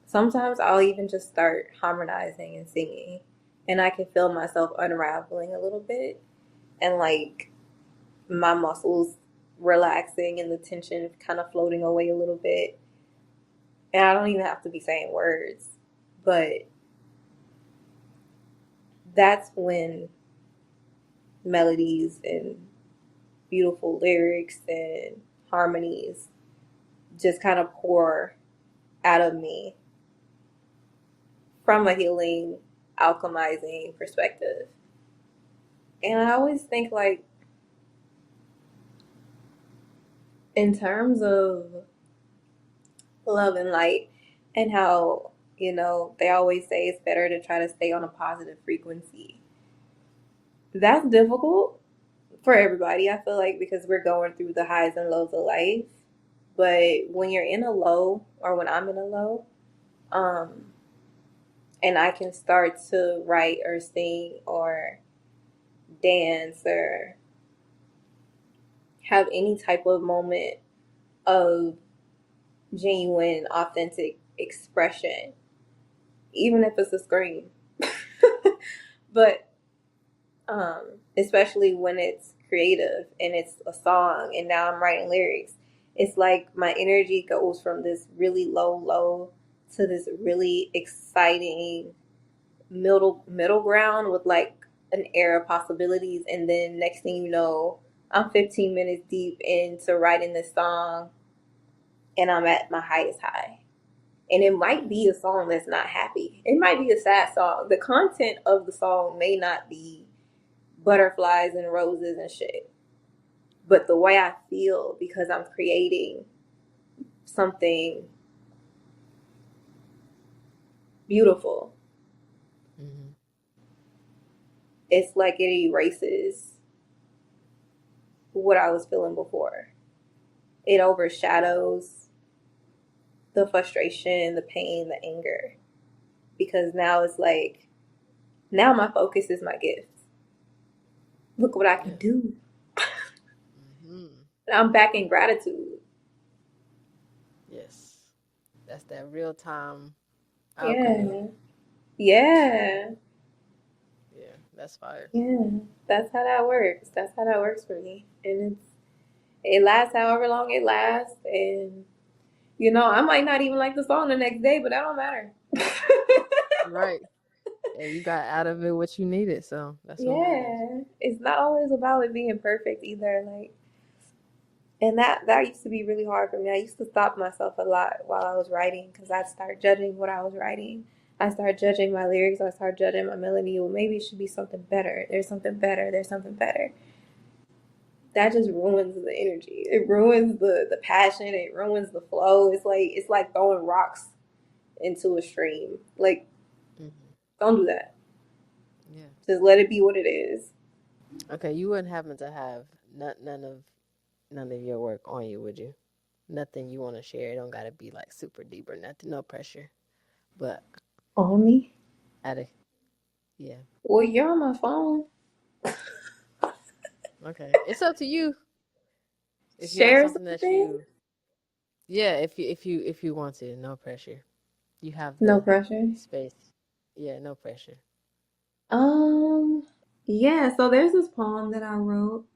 sometimes I'll even just start harmonizing and singing. And I can feel myself unraveling a little bit. And like my muscles relaxing and the tension kind of floating away a little bit. And I don't even have to be saying words. But that's when melodies and beautiful lyrics and harmonies just kind of pour out of me from a healing, alchemizing perspective. And I always think, like, in terms of love and light, and how, you know, they always say it's better to try to stay on a positive frequency. That's difficult for everybody, I feel like, because we're going through the highs and lows of life. But when you're in a low, or when I'm in a low, and I can start to write or sing or dance or have any type of moment of genuine, authentic expression, even if it's a scream. But especially when it's creative and it's a song and now I'm writing lyrics, it's like my energy goes from this really low to this really exciting middle ground with like an air of possibilities. And then next thing you know, I'm 15 minutes deep into writing this song and I'm at my highest high. And it might be a song that's not happy. It might be a sad song. The content of the song may not be butterflies and roses and shit. But the way I feel, because I'm creating something beautiful, it's like it erases what I was feeling before. It overshadows the frustration, the pain, the anger. Because now it's like, now my focus is my gift. Look what I can do. I'm back in gratitude. Yes. That's that real time alchemy. Yeah, that's fire. Yeah, that's how that works. That's how that works for me. And it lasts however long it lasts. And, you know, I might not even like the song the next day, but that don't matter. Right. And you got out of it what you needed, so that's what matters. It's not always about it being perfect either. Like, and that used to be really hard for me. I used to stop myself a lot while I was writing because I'd start judging what I was writing. I started judging my lyrics. I started judging my melody. Well, maybe it should be something better. There's something better. There's something better. That just ruins the energy. It ruins the passion. It ruins the flow. It's like throwing rocks into a stream. Like, don't do that. Yeah. Just let it be what it is. Okay, you wouldn't happen to have none of your work on you, would you? Nothing you want to share. It don't gotta be like super deep or nothing. No pressure. But On me? Yeah. Well, you're on my phone. Okay, it's up to you. If you have Share something that something. yeah, if you want to, no pressure. You have No the pressure. space. Yeah, no pressure. Yeah, so there's this poem that I wrote,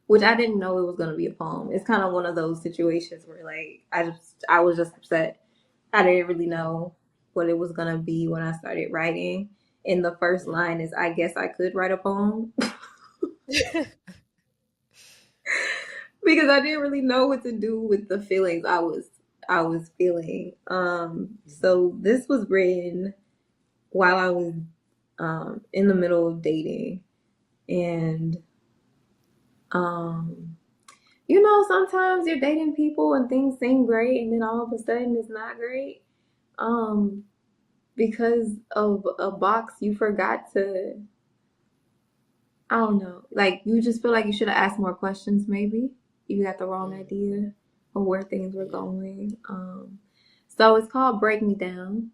which I didn't know it was gonna be a poem. It's kind of one of those situations where like I was just upset. I didn't really know what it was gonna be when I started writing. And the first line is, I guess I could write a poem. Because I didn't really know what to do with the feelings I was feeling. So this was written while I was in the middle of dating, and you know, sometimes you're dating people and things seem great, and then all of a sudden it's not great. Because of a box you forgot to, I don't know, like you just feel like you should have asked more questions. Maybe you got the wrong idea of where things were going. So it's called "Break Me Down,"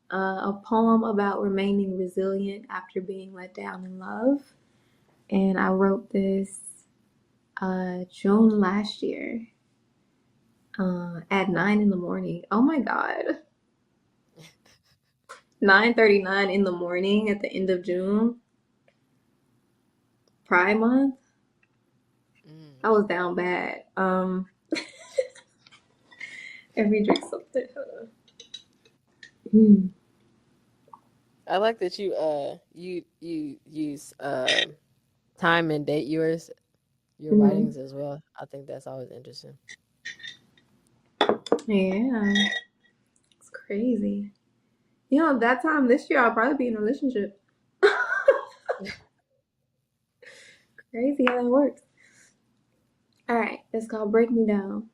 a poem about remaining resilient after being let down in love. And I wrote this June last year at 9 in the morning. Oh my God. 9:39 in the morning at the end of June. Pride Month. I was down bad. Every drink something. I like that you use time and date your writings as well. I think that's always interesting. Yeah, it's crazy. You know, that time this year I'll probably be in a relationship. Crazy how that works. All right, it's called "Break Me Down."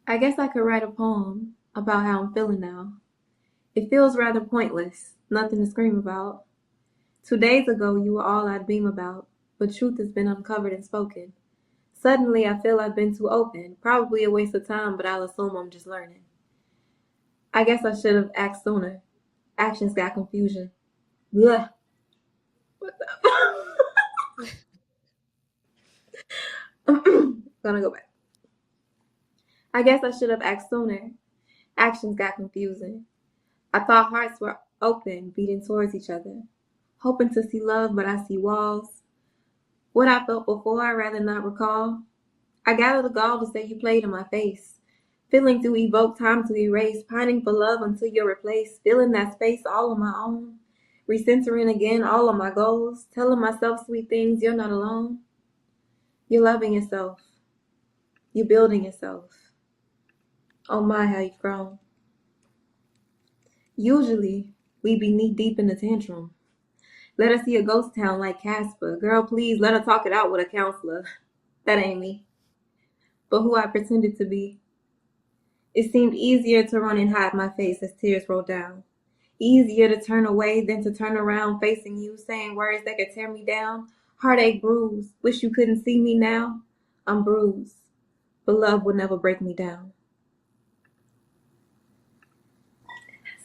I guess I could write a poem about how I'm feeling now. It feels rather pointless, nothing to scream about. 2 days ago, you were all I'd beam about, but truth has been uncovered and spoken. Suddenly, I feel I've been too open, probably a waste of time, but I'll assume I'm just learning. I guess I should have asked sooner. Actions got confusion. Blah. What's up? Gonna go back. I guess I should have asked sooner. Actions got confusing. I thought hearts were open, beating towards each other. Hoping to see love, but I see walls. What I felt before, I'd rather not recall. I gathered the gall to say you played in my face. Feeling to evoke time to erase, pining for love until you're replaced, filling that space all on my own, recentering again all of my goals, telling myself sweet things, you're not alone. You're loving yourself. You're building yourself. Oh my, how you've grown. Usually, we be knee deep in the tantrum. Let her see a ghost town like Casper. Girl, please, let her talk it out with a counselor. That ain't me. But who I pretended to be. It seemed easier to run and hide my face as tears rolled down. Easier to turn away than to turn around facing you, saying words that could tear me down. Heartache bruised. Wish you couldn't see me now. I'm bruised. But love would never break me down.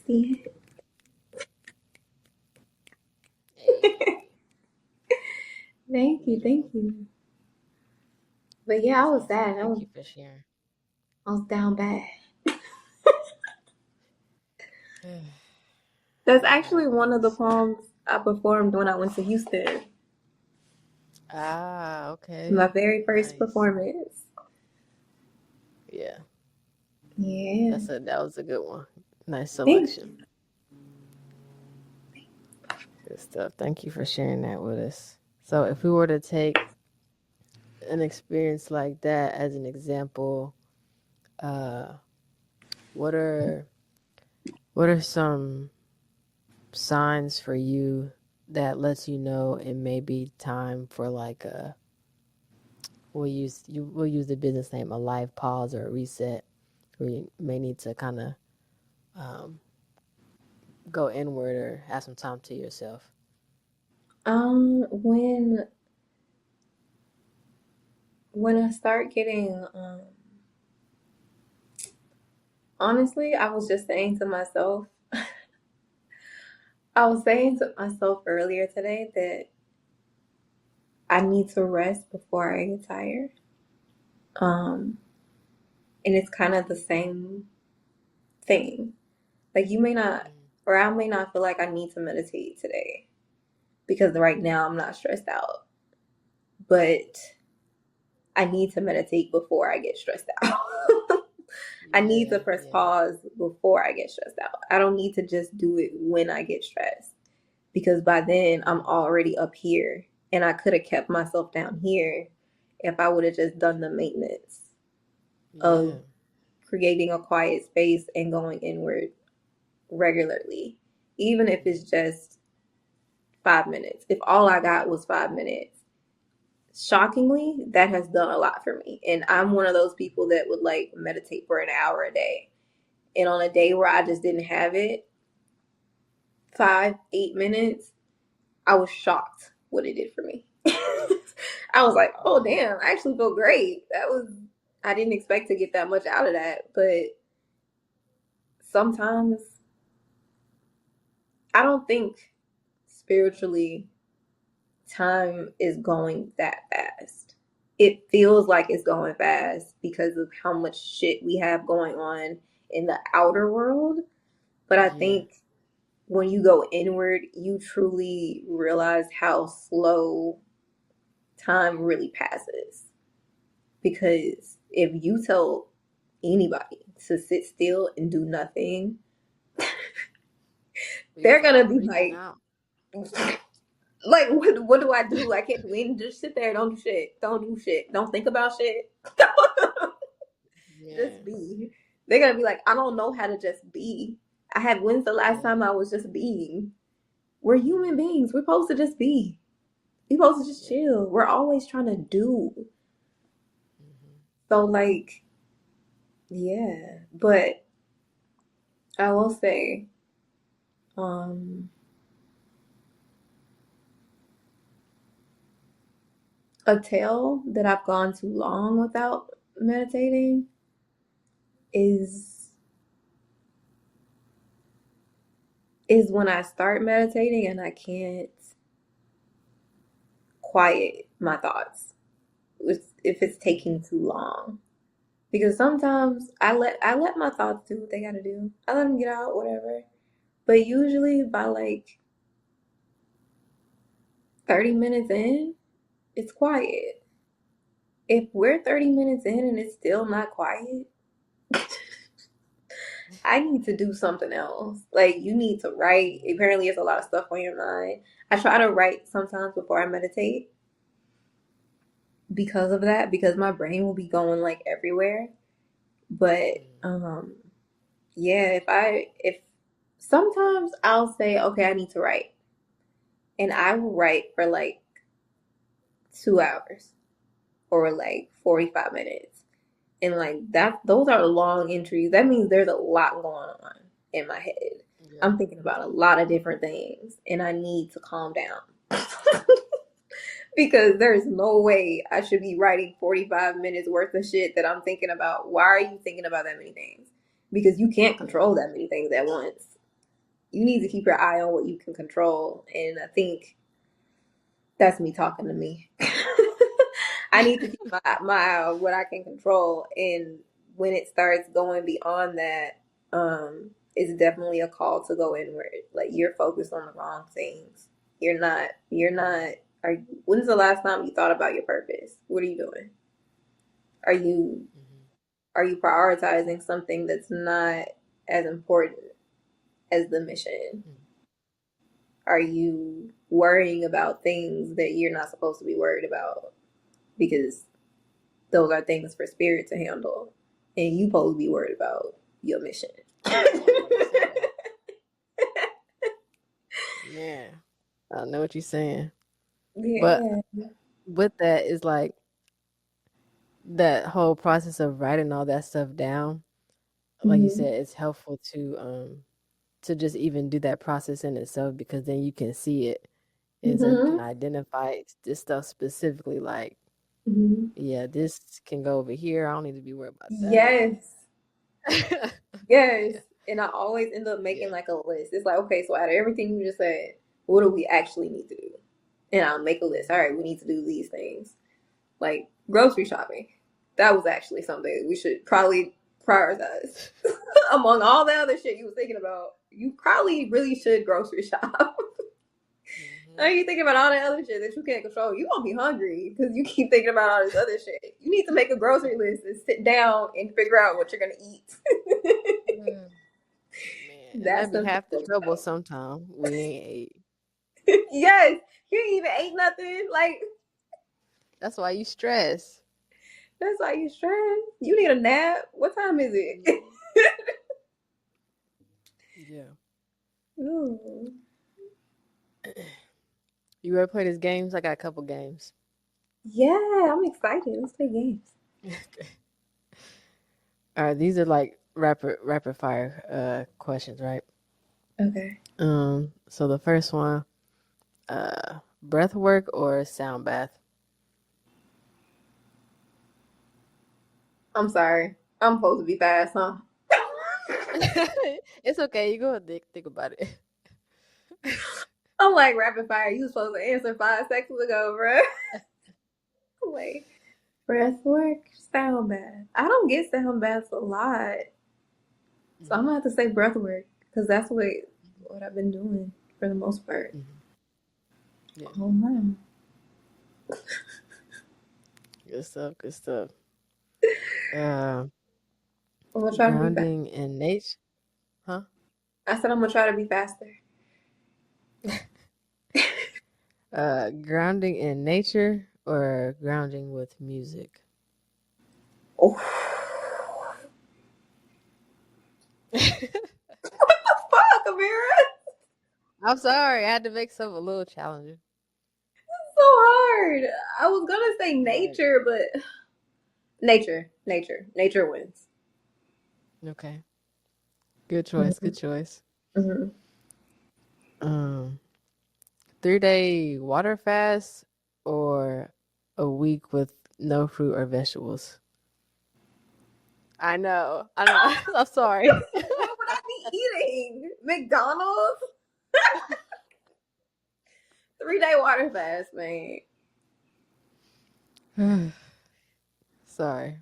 See it? Thank you. But yeah, I was sad. Thank you for sharing. I was down bad. That's actually one of the poems I performed when I went to Houston. Ah, okay. My very first performance. Yeah. Yeah. That was a good one. Nice selection. Good stuff. Thank you for sharing that with us. So if we were to take an experience like that as an example, what are some signs for you that lets you know it may be time for like a we'll use the business name, a life pause or a reset, where you may need to kind of go inward or have some time to yourself? When I start getting honestly, I was just saying to myself, I was saying to myself earlier today that I need to rest before I get tired. And it's kind of the same thing. Like you may not, or I may not feel like I need to meditate today because right now I'm not stressed out. But I need to meditate before I get stressed out. I need to press pause before I get stressed out. I don't need to just do it when I get stressed because by then I'm already up here and I could have kept myself down here if I would have just done the maintenance of creating a quiet space and going inward. regularly, even if it's just 5 minutes. If all I got was 5 minutes, shockingly, that has done a lot for me. And I'm one of those people that would like meditate for an hour a day. And on a day where I just didn't have it, 5, 8 minutes, I was shocked what it did for me. I was like, oh damn, I actually feel great. I didn't expect to get that much out of that. But sometimes I don't think spiritually time is going that fast. It feels like it's going fast because of how much shit we have going on in the outer world. But I think when you go inward, you truly realize how slow time really passes. Because if you tell anybody to sit still and do nothing, they're gonna be like, what do I do? I can't do anything. Just sit there, don't do shit. Don't do shit. Don't think about shit. Just be. They're gonna be like, I don't know how to just be. When's the last time I was just being? We're human beings. We're supposed to just be. We're supposed to just chill. We're always trying to do. So like, yeah. But I will say, a tale that I've gone too long without meditating is when I start meditating and I can't quiet my thoughts if it's taking too long. Because sometimes I let my thoughts do what they gotta do. I let them get out, whatever. But usually by like 30 minutes in, it's quiet. If we're 30 minutes in and it's still not quiet, I need to do something else. Like, you need to write. Apparently, there's a lot of stuff on your mind. I try to write sometimes before I meditate because of that, because my brain will be going like everywhere. But yeah, if sometimes I'll say, okay, I need to write, and I will write for like 2 hours or like 45 minutes. And like that, those are long entries. That means there's a lot going on in my head. Yeah. I'm thinking about a lot of different things and I need to calm down. Because there's no way I should be writing 45 minutes worth of shit that I'm thinking about. Why are you thinking about that many things? Because you can't control that many things at once. You need to keep your eye on what you can control. And I think that's me talking to me. I need to keep my eye on what I can control. And when it starts going beyond that, it's definitely a call to go inward. Like, you're focused on the wrong things. When's the last time you thought about your purpose? What are you doing? Are you prioritizing something that's not as important as the mission? Are you worrying about things that you're not supposed to be worried about? Because those are things for spirit to handle. And you supposed to be worried about your mission. Yeah. I know what you're saying. Yeah. But with that is like that whole process of writing all that stuff down. Like you said, it's helpful to just even do that process in itself, because then you can see it and identify this stuff specifically. Like, yeah, this can go over here. I don't need to be worried about that. Yes. Yes. Yeah. And I always end up making like a list. It's like, okay, so out of everything you just said, what do we actually need to do? And I'll make a list. All right, we need to do these things. Like grocery shopping. That was actually something we should probably prioritize. Among all the other shit you was thinking about, you probably really should grocery shop. Now you thinking about all the other shit that you can't control. You gonna be hungry because you keep thinking about all this other shit. You need to make a grocery list and sit down and figure out what you're gonna eat. Man, that's half the trouble sometimes. We ain't ate. Yes, you ain't even ate nothing. Like, that's why you stress. That's why you stress. You need a nap. What time is it? Yeah. Ooh. You ready to play these games? I got a couple games. Yeah, I'm excited. Let's play games. Okay. All right, these are like rapid fire questions, right? Okay. So the first one, breath work or sound bath? I'm sorry. I'm supposed to be fast, huh? It's okay. You go ahead and think about it. I'm like rapid fire. You was supposed to answer 5 seconds ago, bro. Wait. Breath work, sound bath. I don't get sound baths a lot. So I'm Hmm. gonna have to say breath work because that's what I've been doing for the most part. Hmm. Yeah, Oh man. good stuff. Good stuff. Uh, I'm gonna try to be fast. grounding in nature, huh? I said I'm gonna try to be faster. Grounding in nature or grounding with music? Oh. Fuck, Amira. I'm sorry, I had to make something a little challenging. So hard. I was gonna say Right. nature, but nature wins. Okay. Good choice. Mm-hmm. Good choice. Mm-hmm. Um, 3-day water fast or a week with no fruit or vegetables? I know. I know. I'm sorry. What would I be eating? McDonald's? 3-day water fast, man. Sorry.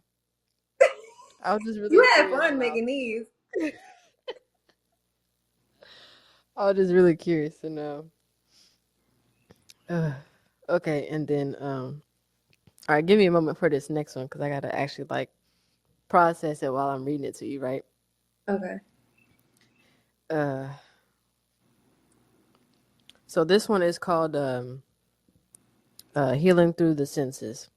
I was just You really had curious fun about. making these. I was just really curious to know. Okay, and then all right, give me a moment for this next one because I gotta actually like process it while I'm reading it to you, right? Okay. Uh, so this one is called healing through the senses.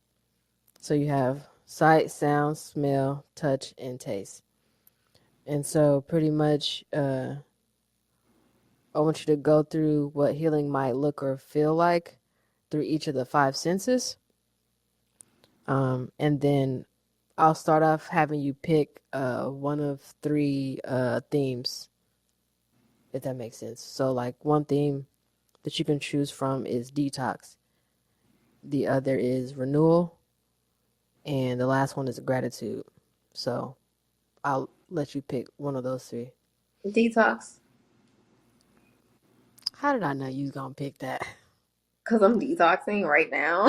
So you have sight, sound, smell, touch, and taste. And so pretty much, I want you to go through what healing might look or feel like through each of the five senses. And then I'll start off having you pick one of three themes, if that makes sense. So, like, one theme that you can choose from is detox, the other is renewal, and the last one is gratitude. So, I'll let you pick one of those three. Detox. How did I know you was gonna pick that? Because I'm detoxing right now.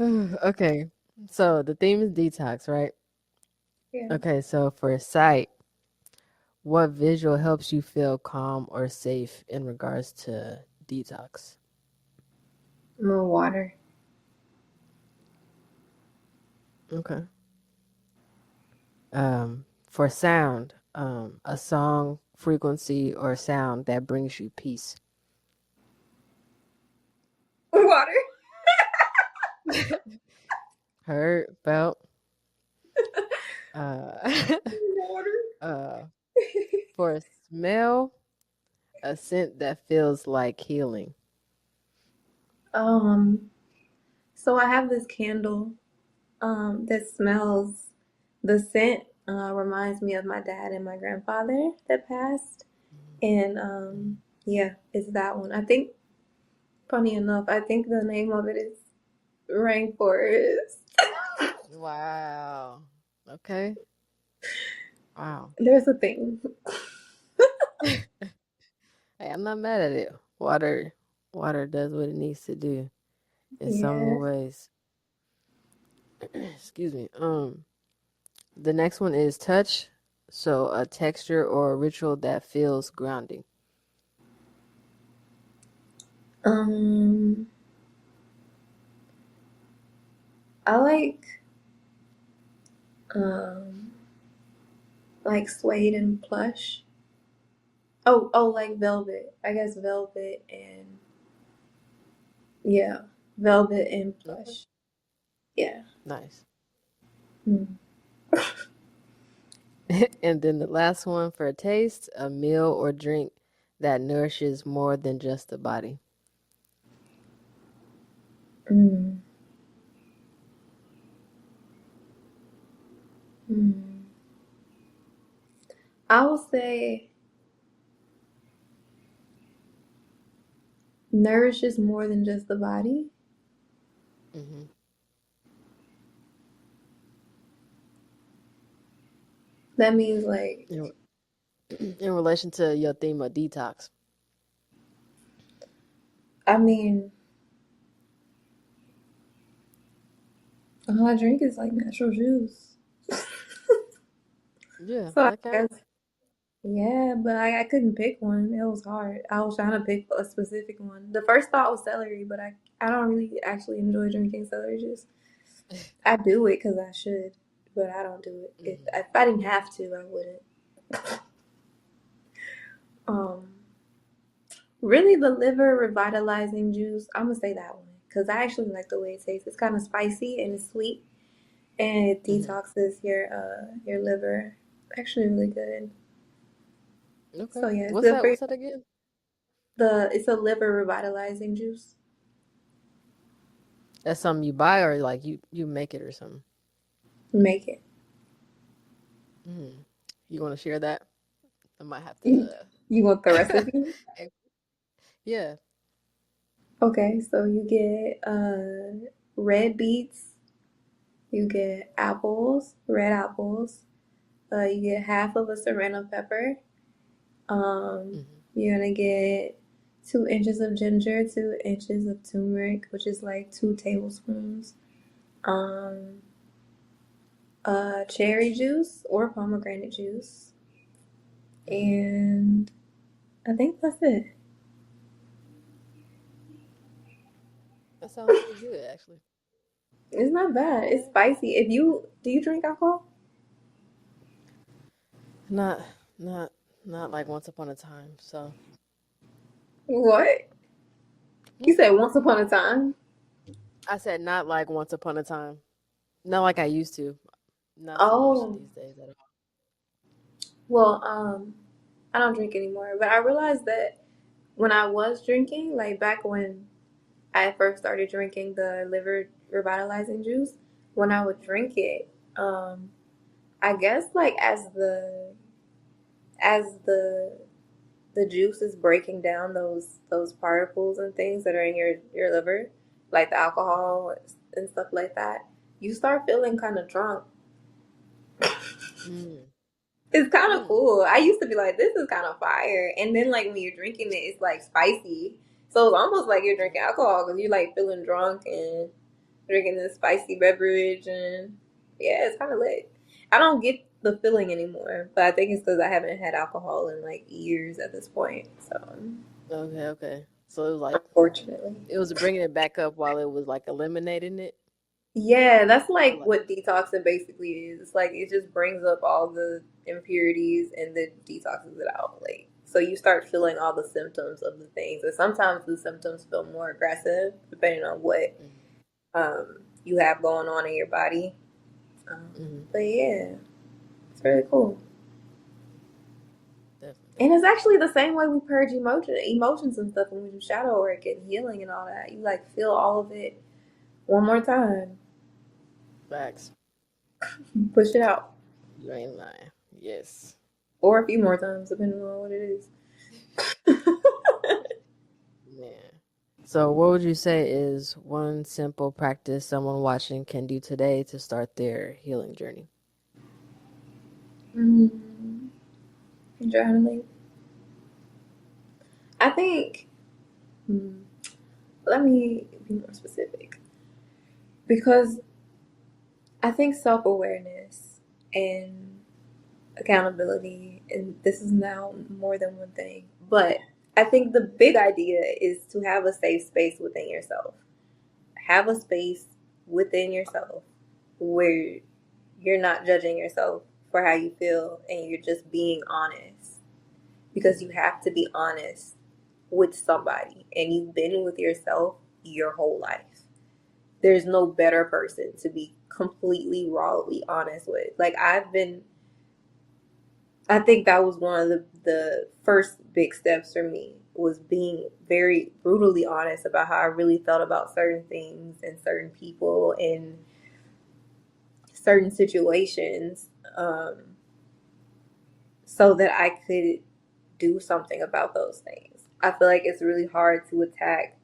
Okay, so the theme is detox, right? Yeah. Okay, so for sight, what visual helps you feel calm or safe in regards to detox? More water. Okay. For sound, a song, frequency, or sound that brings you peace. Water. Heard, felt. Uh, Water. uh, for smell, a scent that feels like healing. Um, so I have this candle that smells, the scent reminds me of my dad and my grandfather that passed. And yeah, it's that one. I think, funny enough, I think the name of it is Rainforest. Wow. Okay. Wow. There's a thing. Hey, I'm not mad at it. Water does what it needs to do in so many Yeah. ways. Excuse me. The next one is touch. So a texture or a ritual that feels grounding. Um, I um like suede and plush. Oh, like velvet. I guess velvet and yeah, velvet and Okay. plush. Yeah. Nice. Hmm. And then the last one for a taste, a meal or drink that nourishes more than just the body. Mm. Mm. I would say nourishes more than just the body. Hmm. That means like, In, in relation to your theme of detox. I mean, all I drink is like natural juice. Yeah, So I that guess, counts. yeah, but I couldn't pick one. It was hard. I was trying to pick a specific one. The first thought was celery, but I don't really actually enjoy drinking celery juice. I do it because I should, but I don't do it. Hmm. If I didn't have to, I wouldn't. Um, Really, the liver revitalizing juice. I'm gonna say that one because I actually like the way it tastes. It's kind of spicy and it's sweet, and it Hmm. detoxes your liver. Actually, really good. Okay. So yeah, it's What's good that? for you. What's that again? It's a liver revitalizing juice. That's something you buy or like you make it or something. Make it. Mm. You want to share that? I might have You want the to. recipe? Yeah. Okay, so you get red beets. You get apples, red apples. You get half of a serrano pepper. Hmm. You're gonna get 2 inches of ginger, 2 inches of turmeric, which is like 2 tablespoons. Um, Cherry juice or pomegranate juice, Hmm. and I think that's it. That sounds pretty good, actually. It's not bad. It's Okay. spicy. If you do you drink alcohol? Not, not, not like once upon a time. So, What? You hmm? said once upon a time? I said not like once upon a time. Not like I used to. Not so much Oh, these days at all. well, I don't drink anymore. But I realized that when I was drinking, like back when I first started drinking the liver revitalizing juice, when I would drink it, I guess like as the juice is breaking down those particles and things that are in your liver, like the alcohol and stuff like that, you start feeling kind of drunk. Mm. It's kind of Mm. cool. I used to be like, this is kind of fire, and then like when you're drinking it, it's like spicy. So it's almost like you're drinking alcohol because you're like feeling drunk and drinking this spicy beverage, and yeah, it's kind of lit. I don't get the feeling anymore, but I think it's because I haven't had alcohol in like years at this point. So Okay, okay. So it was like unfortunately, it was bringing it back up while it was like eliminating it. yeah, that's Or like like, what detoxing basically is. It's like it just brings up all the impurities and then detoxes it out. Like so, you start feeling all the symptoms of the things, and sometimes the symptoms feel more aggressive depending on what mm-hmm, you have going on in your body. Um, mm-hmm, but yeah, it's really cool. definitely, And it's definitely. actually the same way we purge emotions and stuff when we do shadow work and healing and all that. You like feel all of it one more time, Facts. push it out, You ain't lying. Yes. or a few more times depending on what it is. Man. So, what would you say is one simple practice someone watching can do today to start their healing journey? Mm, journaling. I think. Hmm, Let me be more specific because I think self awareness and accountability, and this is now more than one thing, but I think the big idea is to have a safe space within yourself. Have a space within yourself where you're not judging yourself for how you feel and you're just being honest because you have to be honest with somebody and you've been with yourself your whole life. There's no better person to be completely rawly honest with. Like I've been I think that was one of the first big steps for me, was being very brutally honest about how I really felt about certain things and certain people and certain situations, so that I could do something about those things. I feel like it's really hard to attack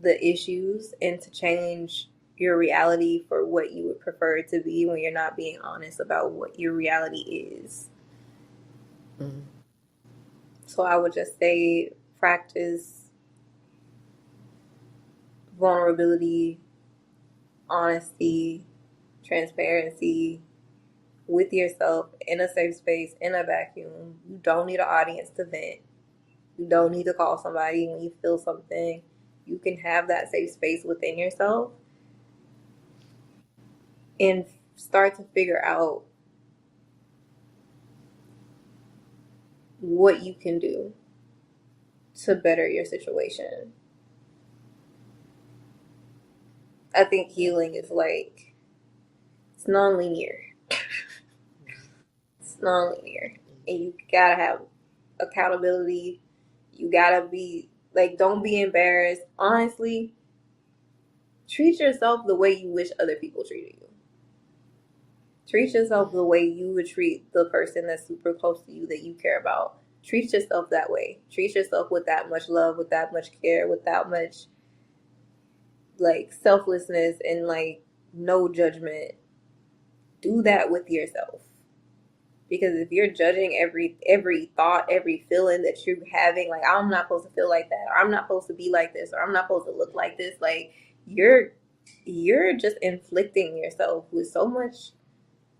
the issues and to change your reality for what you would prefer it to be when you're not being honest about what your reality is. Mm-hmm. So I would just say practice vulnerability, honesty, transparency with yourself in a safe space, in a vacuum. You don't need an audience to vent. You don't need to call somebody when you feel something. You can have that safe space within yourself and start to figure out what you can do to better your situation. I think healing is like, it's non-linear. It's non-linear. And you gotta have accountability. You gotta be like, don't be embarrassed. Honestly, treat yourself the way you wish other people treated you. Treat yourself the way you would treat the person that's super close to you that you care about. Treat yourself that way. Treat yourself with that much love, with that much care, with that much like selflessness and like no judgment. Do that with yourself. Because if you're judging every thought, every feeling that you're having, like, I'm not supposed to feel like that, or I'm not supposed to be like this, or I'm not supposed to look like this, like, you're just inflicting yourself with so much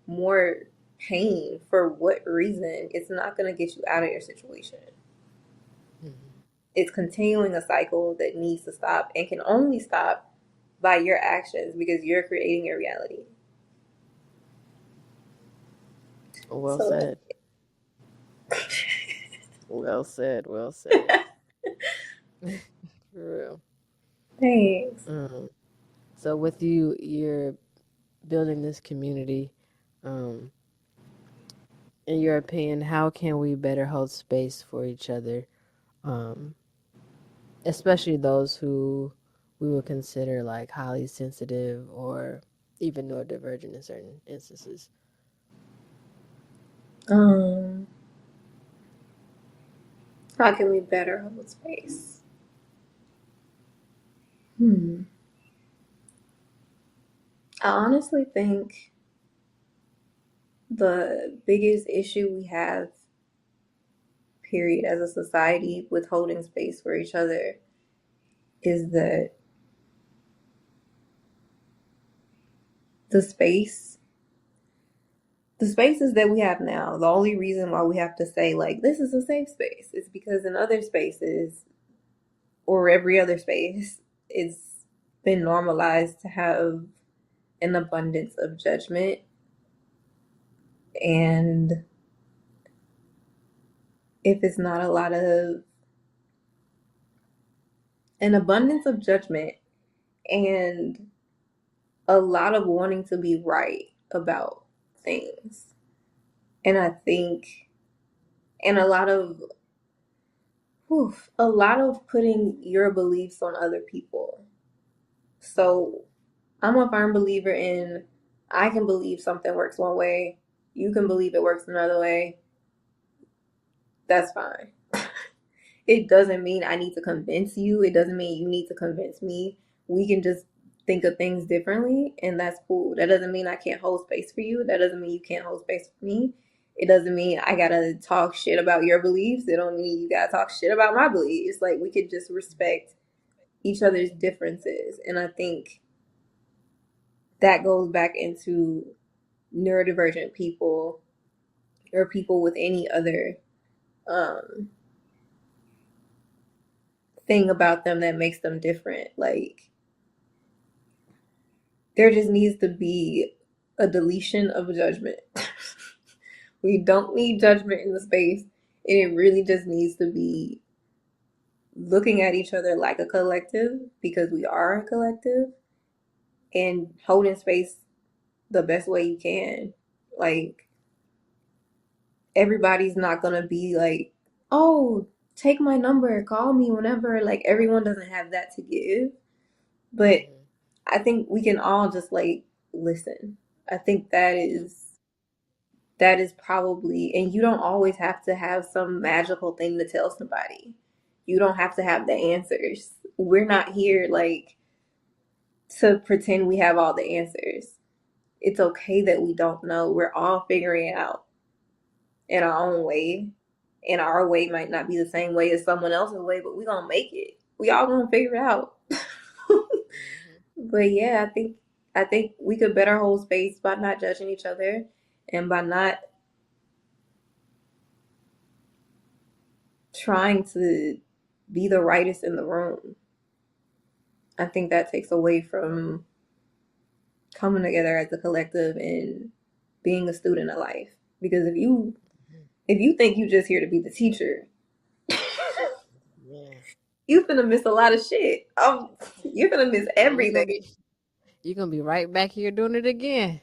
more pain. For what reason? It's not going to get you out of your situation. Mm-hmm. It's continuing a cycle that needs to stop and can only stop by your actions, because you're creating your reality. Well said. Well said. Well said. For real. Thanks. So with you, you're building this community. In your opinion, how can we better hold space for each other, especially those who we would consider like highly sensitive or even neurodivergent in certain instances? How can we better hold space? I honestly think the biggest issue we have, period, as a society with holding space for each other is that the spaces that we have now, the only reason why we have to say like this is a safe space is because in other spaces or every other space, it's been normalized to have an abundance of judgment. And if it's not a lot of an abundance of judgment and a lot of wanting to be right about things. And I think, and a lot of putting your beliefs on other people. So I'm a firm believer in, I can believe something works one way, you can believe it works another way. That's fine. It doesn't mean I need to convince you. It doesn't mean you need to convince me. We can just think of things differently, and that's cool. That doesn't mean I can't hold space for you. That doesn't mean you can't hold space for me. It doesn't mean I gotta talk shit about your beliefs. It don't mean you gotta talk shit about my beliefs. Like, we could just respect each other's differences. And I think that goes back into neurodivergent people or people with any other thing about them that makes them different. Like, there just needs to be a deletion of judgment. We don't need judgment in the space, and it really just needs to be looking at each other like a collective, because we are a collective, and holding space the best way you can. Like, everybody's not gonna be like, oh, take my number, call me whenever. Like, everyone doesn't have that to give. But I think we can all just like listen. I think that is probably, and you don't always have to have some magical thing to tell somebody. You don't have to have the answers. We're not here like to pretend we have all the answers. It's okay that we don't know. We're all figuring it out in our own way. And our way might not be the same way as someone else's way, but we're gonna make it. We all gonna figure it out. But yeah, I think we could better hold space by not judging each other and by not trying to be the rightest in the room. I think that takes away from coming together as a collective and being a student of life. Because if you think you just here to be the teacher, Yeah. you finna miss a lot of shit. You're gonna miss everything. You're gonna be right back here doing it again.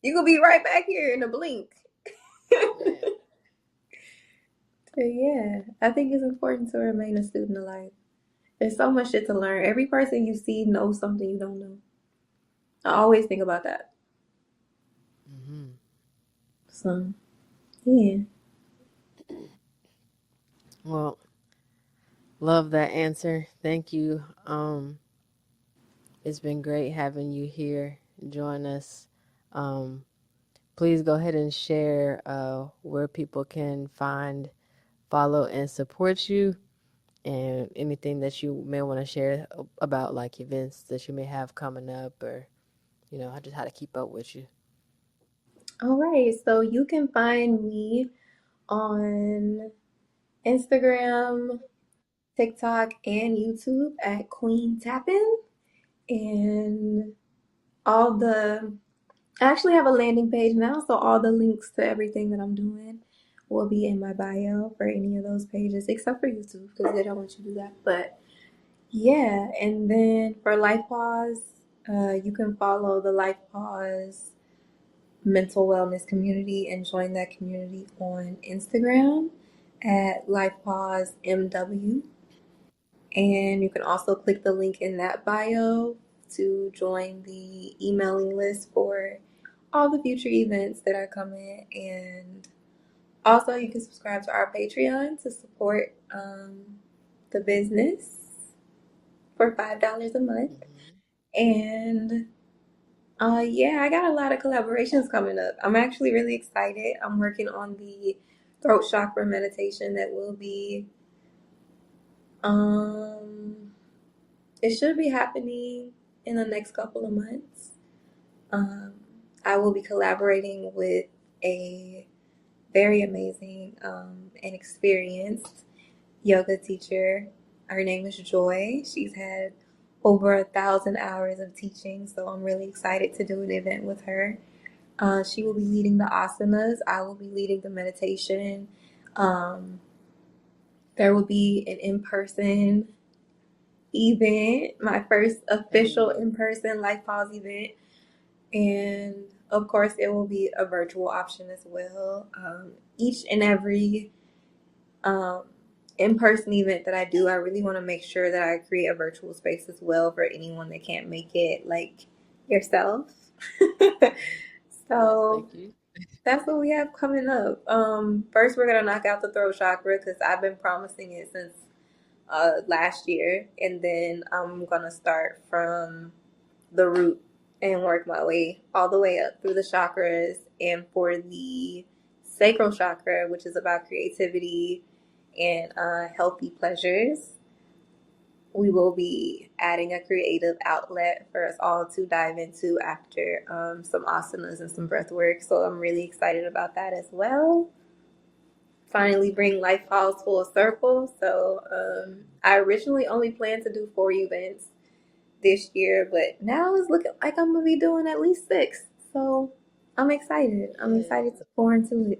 You're gonna be right back here in a blink. Yeah. So yeah, I think it's important to remain a student of life. There's so much shit to learn. Every person you see knows something you don't know. I always think about that. Mm-hmm. So yeah. Well, love that answer. Thank you. It's been great having you here. Join us. Please go ahead and share where people can find, follow, and support you, and anything that you may want to share about like events that you may have coming up, or just how to keep up with you. All right. So you can find me on Instagram, TikTok, and YouTube at Queen Tappan. And all the I actually have a landing page now, so all the links to everything that I'm doing will be in my bio for any of those pages, except for YouTube because they don't want you to do that. But yeah, and then for LifePAUSE, you can follow the LifePAUSE mental wellness community and join that community on Instagram at LifePauseMW. And you can also click the link in that bio to join the emailing list for all the future events that are coming. And also, you can subscribe to our Patreon to support the business for $5 a month. And yeah, I got a lot of collaborations coming up. I'm actually really excited. I'm working on the throat chakra meditation that will be it should be happening in the next couple of months. I will be collaborating with a very amazing and experienced yoga teacher. Her name is Joy. She's had over 1,000 hours of teaching, so I'm really excited to do an event with her. She will be leading the asanas. I will be leading the meditation. There will be an in-person event, my first official in-person LifePAUSE event. And of course, it will be a virtual option as well. Each and every in-person event that I do, I really want to make sure that I create a virtual space as well for anyone that can't make it, like yourself. So Thank you. that's what we have coming up. First, we're gonna knock out the throat chakra because I've been promising it since last year, and then I'm gonna start from the root and work my way all the way up through the chakras. And for the sacral chakra, which is about creativity and healthy pleasures, we will be adding a creative outlet for us all to dive into after some asanas and some breath work. So I'm really excited about that as well. Finally bring LifePAUSE full circle. So I originally only planned to do 4 events this year, but now it's looking like I'm gonna be doing at least 6. So I'm excited. I'm excited to pour into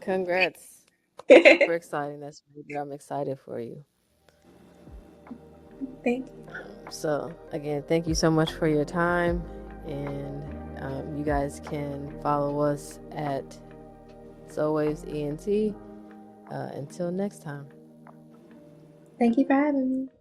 Congrats. it. Super exciting. That's really, I'm excited for you. Thank you. So again, thank you so much for your time, and You guys can follow us at Soulwaves ENT. Until next time. Thank you for having me.